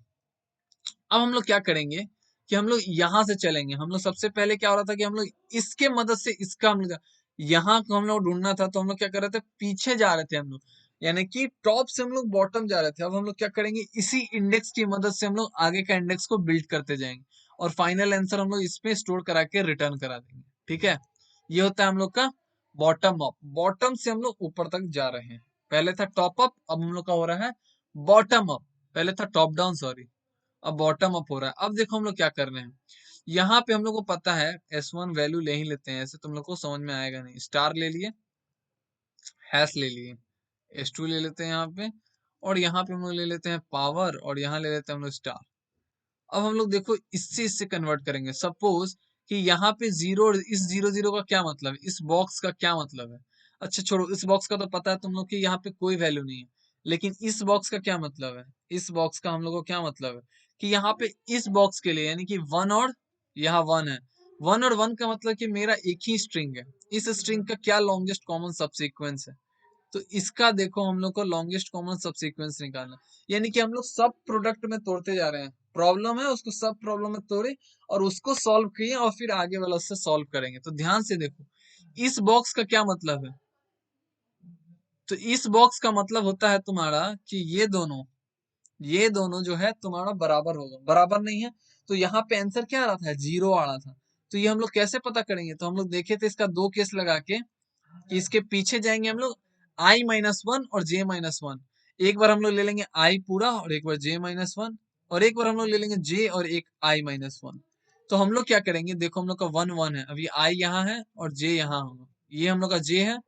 [SPEAKER 1] अब हम लोग क्या करेंगे कि हम लोग यहाँ से चलेंगे। हम लोग सबसे पहले क्या हो रहा था कि हम लोग इसके मदद से इसका हम लोग यहाँ को हम लोग ढूंढना था, तो हम लोग क्या कर रहे थे पीछे जा रहे थे हम लोग, यानी कि टॉप से हम लोग बॉटम जा रहे थे। अब हम लोग क्या करेंगे इसी इंडेक्स की मदद से हम लोग आगे का इंडेक्स को बिल्ड करते जाएंगे और फाइनल आंसर हम लोग इसमें स्टोर करा के रिटर्न करा देंगे, ठीक है। ये होता है हम लोग का बॉटम अप, बॉटम से हम लोग ऊपर तक जा रहे हैं। पहले था टॉप अप, अब हम लोग का हो रहा है बॉटम अप, पहले था टॉप डाउन सॉरी, अब बॉटम अप हो रहा है। अब देखो हम लोग क्या कर रहे हैं, यहाँ पे हम लोग को पता है S1 वैल्यू ले ही लेते हैं, ऐसे तुम लोग को समझ में आएगा नहीं। स्टार ले लिए, हैश ले लिए, S2 ले लेते हैं यहाँ पे, और यहाँ पे हम लोग ले लेते हैं पावर और यहाँ ले लेते हैं हम लोग स्टार। अब हम लोग देखो इससे कन्वर्ट करेंगे। सपोज कि यहाँ पे जीरो, इस जीरो जीरो का क्या मतलब है, इस बॉक्स का क्या मतलब है। अच्छा छोड़ो, इस बॉक्स का तो पता है तुम लोग कि यहाँ पे कोई वैल्यू नहीं है, लेकिन इस बॉक्स का क्या मतलब है, इस बॉक्स का हम लोग को क्या मतलब है कि यहाँ पे इस बॉक्स के लिए यानी कि वन और यहाँ वन है, वन और वन का मतलब कि मेरा एक ही स्ट्रिंग है, इस स्ट्रिंग का क्या लॉन्गेस्ट कॉमन सबसीक्वेंस है। तो इसका देखो हम लोग को लॉन्गेस्ट कॉमन सबसीक्वेंस निकालना, यानी कि हम लोग सब प्रोडक्ट में तोड़ते जा रहे हैं। प्रॉब्लम है उसको सब प्रॉब्लम में तोड़े और उसको सॉल्व किए और फिर आगे वाला उससे सॉल्व करेंगे। तो ध्यान से देखो इस बॉक्स का क्या मतलब है, तो इस बॉक्स का मतलब होता है तुम्हारा कि ये दोनों जो है तुम्हारा बराबर होगा, बराबर नहीं है तो यहाँ पे आंसर क्या आ रहा था जीरो आ रहा था। तो ये हम लोग कैसे पता करेंगे, तो हम लोग देखे थे इसका दो केस लगा के कि इसके पीछे जाएंगे हम लोग i-1 और j-1, एक बार हम लोग ले लेंगे i पूरा और एक बार j-1, और एक बार हम लोग ले लेंगे j और एक i-1। तो हम लोग क्या करेंगे, देखो हम लोग का 1 1 है, अभी i यहाँ है और j यहाँ होगा, ये हम लोग का j है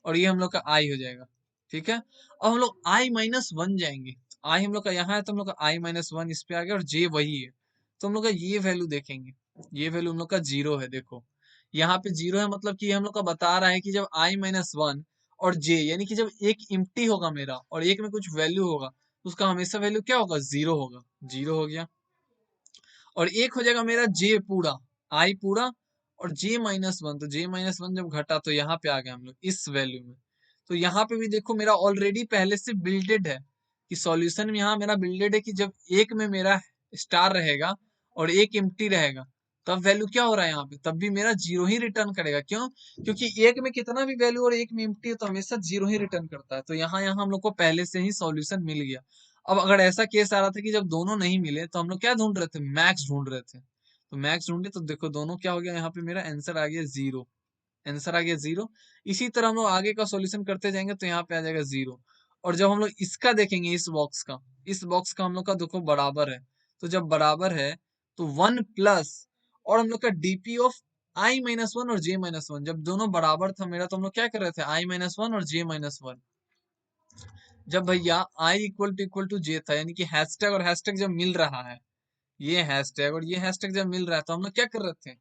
[SPEAKER 1] और ये हम लोग का i हो जाएगा, ठीक है। अब हम लोग i-1 जाएंगे, i हम लोग का यहाँ है तो हम लोग का i-1 इस पे आ गया और j वही है, तो हम लोग का ये वैल्यू देखेंगे, ये वैल्यू हम लोग का जीरो है। देखो यहाँ पे जीरो है मतलब कि हम लोग का बता रहा है कि जब i-1 और j यानी कि जब एक इम्प्टी होगा मेरा और एक में कुछ वैल्यू होगा तो उसका हमेशा वैल्यू क्या होगा जीरो होगा, जीरो हो गया। और एक हो जाएगा मेरा j पूरा, i पूरा और j-1, तो j-1 जब घटा तो यहाँ पे आ गए हम लोग इस वैल्यू में। तो यहाँ पे भी देखो मेरा ऑलरेडी पहले से बिल्डेड है, कि सॉल्यूशन में यहाँ मेरा बिल्डेड है कि जब एक में मेरा स्टार रहेगा और एक एम्प्टी रहेगा तब वैल्यू क्या हो रहा है यहाँ पे, तब भी मेरा जीरो ही रिटर्न करेगा। क्यों? क्योंकि एक में कितना भी वैल्यू और एक में एम्प्टी है तो हमेशा जीरो ही रिटर्न करता है। तो यहाँ यहाँ हम लोग को पहले से ही सॉल्यूशन मिल गया। अब अगर ऐसा केस आ रहा था कि जब दोनों नहीं मिले तो हम लोग क्या ढूंढ रहे थे, मैक्स ढूंढ रहे थे। तो मैक्स ढूंढे तो देखो दोनों क्या हो गया, यहाँ पे मेरा आंसर आ गया जीरो। आंसर आ गया जीरो। इसी तरह हम लोग आगे का सॉल्यूशन करते जाएंगे तो यहाँ पे आ जाएगा जीरो। और जब हम लोग इसका देखेंगे, इस बॉक्स का हम लोग का देखो बराबर है, तो जब बराबर है तो वन प्लस और हम लोग का DP of I minus one और जे माइनस वन, जब दोनों बराबर था मेरा तो हम लोग क्या कर रहे थे, आई माइनस वन और जे माइनस वन। जब भैया आई इक्वल टू जे था, यानी कि हैशटैग और हैशटैग जब मिल रहा है, ये हैशटैग और ये हैशटैग जब मिल रहा है तो हम लोग क्या कर रहे थे,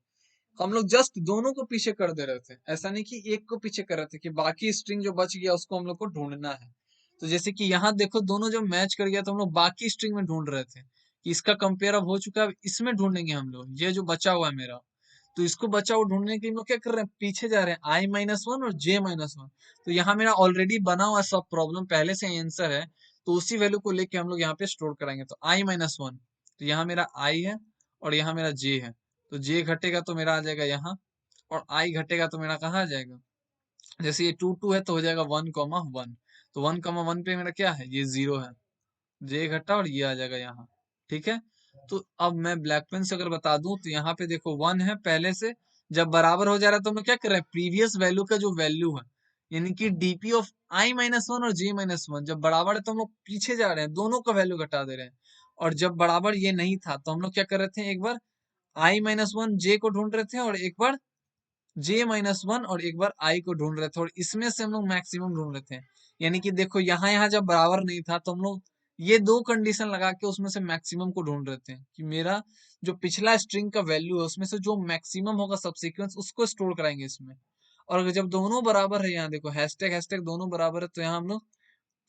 [SPEAKER 1] हम लोग जस्ट दोनों को पीछे कर दे रहे थे। ऐसा नहीं कि एक को पीछे कर रहे थे कि बाकी स्ट्रिंग जो बच गया उसको हम लोग को ढूंढना है। तो जैसे कि यहाँ देखो दोनों जो मैच कर गया तो हम लोग बाकी स्ट्रिंग में ढूंढ रहे थे कि इसका कंपेयर अब हो चुका है, अब इसमें ढूंढेंगे हम लोग, ये जो बचा हुआ है मेरा। तो इसको बचा हुआ ढूंढने के लिए हम लोग क्या कर रहे हैं, पीछे जा रहे हैं, आई माइनस वन और जे माइनस वन। तो यहाँ मेरा ऑलरेडी बना हुआ सब प्रॉब्लम पहले से आंसर है, तो उसी वैल्यू को लेके हम लोग यहाँ पे स्टोर कराएंगे। तो आई माइनस वन, तो यहाँ मेरा आई है और यहाँ मेरा जे है, तो जे घटेगा तो मेरा आ जाएगा यहाँ, और आई घटेगा तो मेरा कहाँ आ जाएगा, जैसे ये टू टू है तो हो जाएगा वन कॉमा वन। तो वन कॉमा वन पे मेरा क्या है, ये जीरो है, जे घटा और ये आ जाएगा यहाँ। ठीक है। तो अब मैं ब्लैक पेन से अगर बता दूं तो यहाँ पे देखो वन है पहले से, जब बराबर हो जा रहा है तो हम लोग क्या कर रहे हैं, प्रीवियस वैल्यू का जो वैल्यू है, यानी कि DP of I minus one और जे माइनस वन, जब बराबर है तो हम लोग पीछे जा रहे हैं, दोनों का वैल्यू घटा दे रहे हैं। और जब बराबर ये नहीं था तो हम लोग क्या कर रहे थे, एक बार आई माइनस वन जे को ढूंढ रहे थे और एक बार जे माइनस वन और एक बार आई को ढूंढ रहे थे, और इसमें से हम लोग मैक्सिमम ढूंढ रहे थे। यानी कि देखो यहाँ यहाँ जब बराबर नहीं था तो हम लोग ये दो कंडीशन लगा के उसमें से मैक्सिमम को ढूंढ रहे थे कि मेरा जो पिछला स्ट्रिंग का वैल्यू है उसमें से जो मैक्सिमम होगा सबसीक्वेंस उसको स्टोर कराएंगे इसमें। और अगर जब दोनों बराबर है, यहाँ देखो हैशटैग हैशटैग दोनों बराबर है, तो यहाँ हम लोग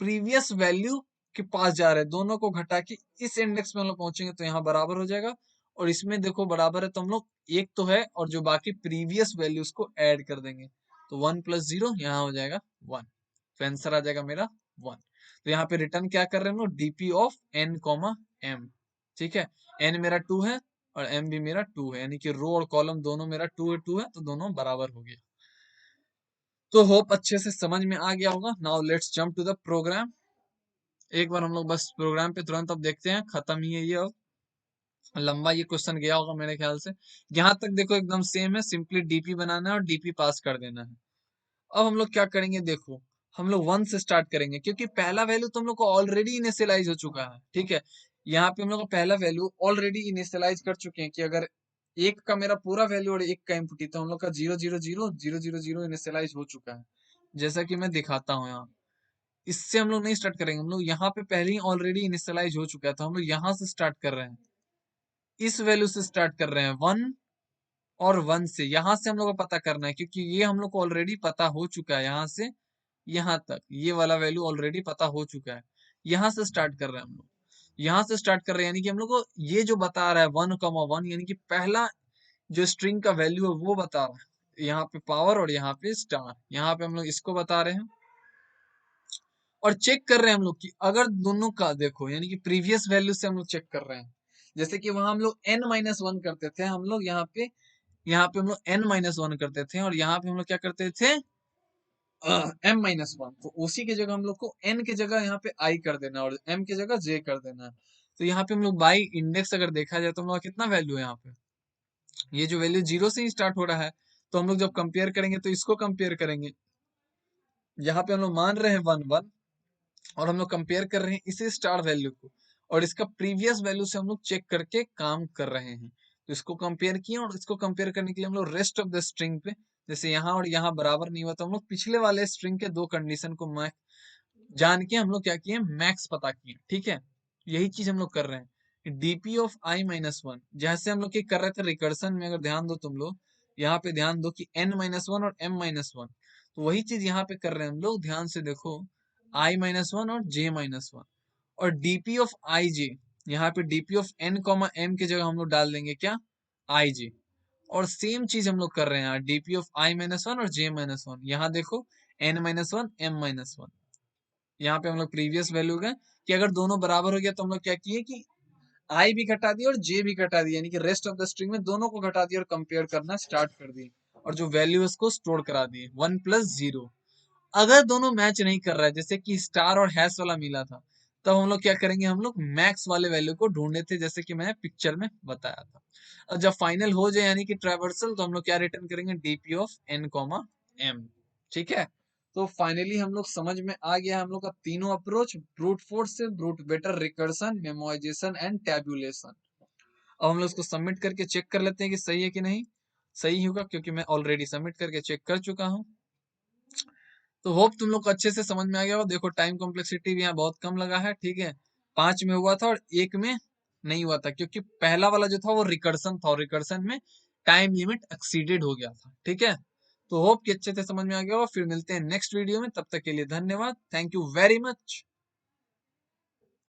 [SPEAKER 1] प्रीवियस वैल्यू के पास जा रहे हैं, दोनों को घटा के इस इंडेक्स में हम लोग पहुंचेंगे तो यहाँ बराबर हो जाएगा। और इसमें देखो बराबर है तो हम लोग एक तो है और जो बाकी प्रीवियस वैल्यूज को ऐड कर देंगे, तो वन प्लस जीरो यहाँ हो जाएगा वन। तो आंसर आ जाएगा मेरा वन। तो यहाँ पे रिटर्न क्या कर रहे हैं हम लोग, DP of N comma M. ठीक है, एन मेरा टू है और एम भी मेरा टू है, यानी कि रो और कॉलम दोनों मेरा टू है तो दोनों बराबर हो गया। तो होप अच्छे से समझ में आ गया होगा। Now let's jump to the program. एक बार हम लोग बस प्रोग्राम पे तुरंत अब देखते हैं, खत्म ही है ये, अब लंबा ये क्वेश्चन गया होगा मेरे ख्याल से। यहाँ तक देखो एकदम सेम है, सिंपली डीपी बनाना है और डीपी पास कर देना है। अब हम लोग क्या करेंगे, देखो हम लोग वन से स्टार्ट करेंगे क्योंकि पहला वैल्यू तो हम लोग को ऑलरेडी इनिशियलाइज हो चुका है। ठीक है, यहाँ पे हम लोग का पहला वैल्यू ऑलरेडी इनिशियलाइज कर चुके हैं कि अगर एक का मेरा पूरा वैल्यू और एक का इनपुट, तो हम लोग का zero zero zero zero zero zero initialize हो चुका है, जैसा कि मैं दिखाता हूँ यहाँ। इससे हम लोग नहीं स्टार्ट करेंगे, हम लोग यहाँ पे पहले ही ऑलरेडी इनिशियलाइज हो चुका है, तो हम लोग यहाँ से स्टार्ट कर रहे हैं, इस वैल्यू से स्टार्ट कर रहे हैं वन, और वन से यहाँ से हम लोग को पता करना है क्योंकि ये हम लोग को ऑलरेडी पता हो चुका है, यहाँ से यहाँ तक ये वाला वैल्यू ऑलरेडी पता हो चुका है। यहाँ से स्टार्ट कर रहे हैं हम लोग, यहाँ से स्टार्ट कर रहे हैं, यानी कि हम लोग को ये जो बता रहा है वन कमा वन, यानी कि पहला जो स्ट्रिंग का वैल्यू है वो बता रहा है, यहाँ पे पावर और यहाँ पे स्टार, यहाँ पे हम लोग इसको बता रहे हैं। और चेक कर रहे हैं हम लोग कि अगर दोनों का देखो, यानी कि प्रीवियस वैल्यू से हम लोग चेक कर रहे हैं, जैसे कि वहां हम लोग n माइनस वन करते थे, हम लोग यहाँ पे हम लोग n माइनस वन करते थे और यहाँ पे हम लोग क्या करते थे, m माइनस वन। तो उसी की जगह हम लोग को n की जगह यहाँ पे i कर देना और m की जगह j कर देना। तो यहाँ पे हम लोग बाई इंडेक्स अगर देखा जाए तो हम लोग कितना वैल्यू है यहाँ पे, ये जो वैल्यू जीरो से ही स्टार्ट हो रहा है, तो हम लोग जब कंपेयर करेंगे तो इसको कंपेयर करेंगे, यहाँ पे हम लोग मान रहे हैं वन वन और हम लोग कंपेयर कर रहे हैं इसी स्टार वैल्यू को, और इसका प्रीवियस वैल्यू से हम लोग चेक करके काम कर रहे हैं। तो इसको कंपेयर किए और इसको कंपेयर करने के लिए हम लोग रेस्ट ऑफ द स्ट्रिंग पे, जैसे यहाँ और यहाँ बराबर नहीं हुआ तो हम लोग पिछले वाले स्ट्रिंग के दो कंडीशन को जान के हम लोग क्या किए, मैक्स पता किए। ठीक है, यही चीज हम लोग कर रहे हैं, DP of I minus one, जैसे हम लोग क्या कर रहे थे रिकर्सन में, अगर ध्यान दो तुम लोग यहाँ पे ध्यान दो कि n माइनस वन और m माइनस वन, तो वही चीज यहाँ पे कर रहे हैं हम लोग, ध्यान से देखो i माइनस वन और j माइनस वन, और डीपी ऑफ आई जे, यहाँ पे DP of n comma m की जगह हम लोग डाल देंगे क्या, आई जे। और सेम चीज हम लोग कर रहे हैं DP of i minus one और j माइनस वन, यहाँ देखो n minus one m minus one. यहाँ पे हम लोग प्रीवियस वैल्यू का कि अगर दोनों बराबर हो गया तो हम लोग क्या किए कि आई भी घटा दिया और जे भी घटा दिया, यानी कि रेस्ट ऑफ द स्ट्रिंग में दोनों को घटा दिया और कंपेयर करना स्टार्ट कर दिए और जो वैल्यू है उसको स्टोर करा दिए 1+0। अगर दोनों मैच नहीं कर रहा है, जैसे कि स्टार और हैश वाला मिला था, तब हम लोग क्या करेंगे, हम लोग मैक्स वाले वैल्यू को ढूंढने थे, जैसे कि मैं पिक्चर में बताया था। और जब फाइनल हो जाए यानी कि ट्रावर्सल, तो हम लोग क्या रिटर्न करेंगे, DP of n comma m। ठीक है, तो फाइनली हम लोग समझ में आ गया हम लोग का तीनों अप्रोच, ब्रूट फोर्स से brute better, recursion, memorisation and tabulation. अब हम लोग इसको सबमिट करके चेक कर लेते हैं कि सही है कि नहीं। सही होगा क्योंकि मैं ऑलरेडी सबमिट करके चेक कर चुका हूँ। तो होप तुम लोग को अच्छे से समझ में आ गया हो। देखो टाइम कॉम्प्लेक्सिटी भी यहाँ बहुत कम लगा है, ठीक है। 5 में हुआ था और 1 में नहीं हुआ था, क्योंकि पहला वाला जो था वो रिकर्सन था और रिकर्सन में टाइम लिमिट एक्सीडेड हो गया था, ठीक है। तो होप कि अच्छे से समझ में आ गया हो। फिर मिलते हैं नेक्स्ट वीडियो में, तब तक के लिए धन्यवाद, थैंक यू वेरी मच।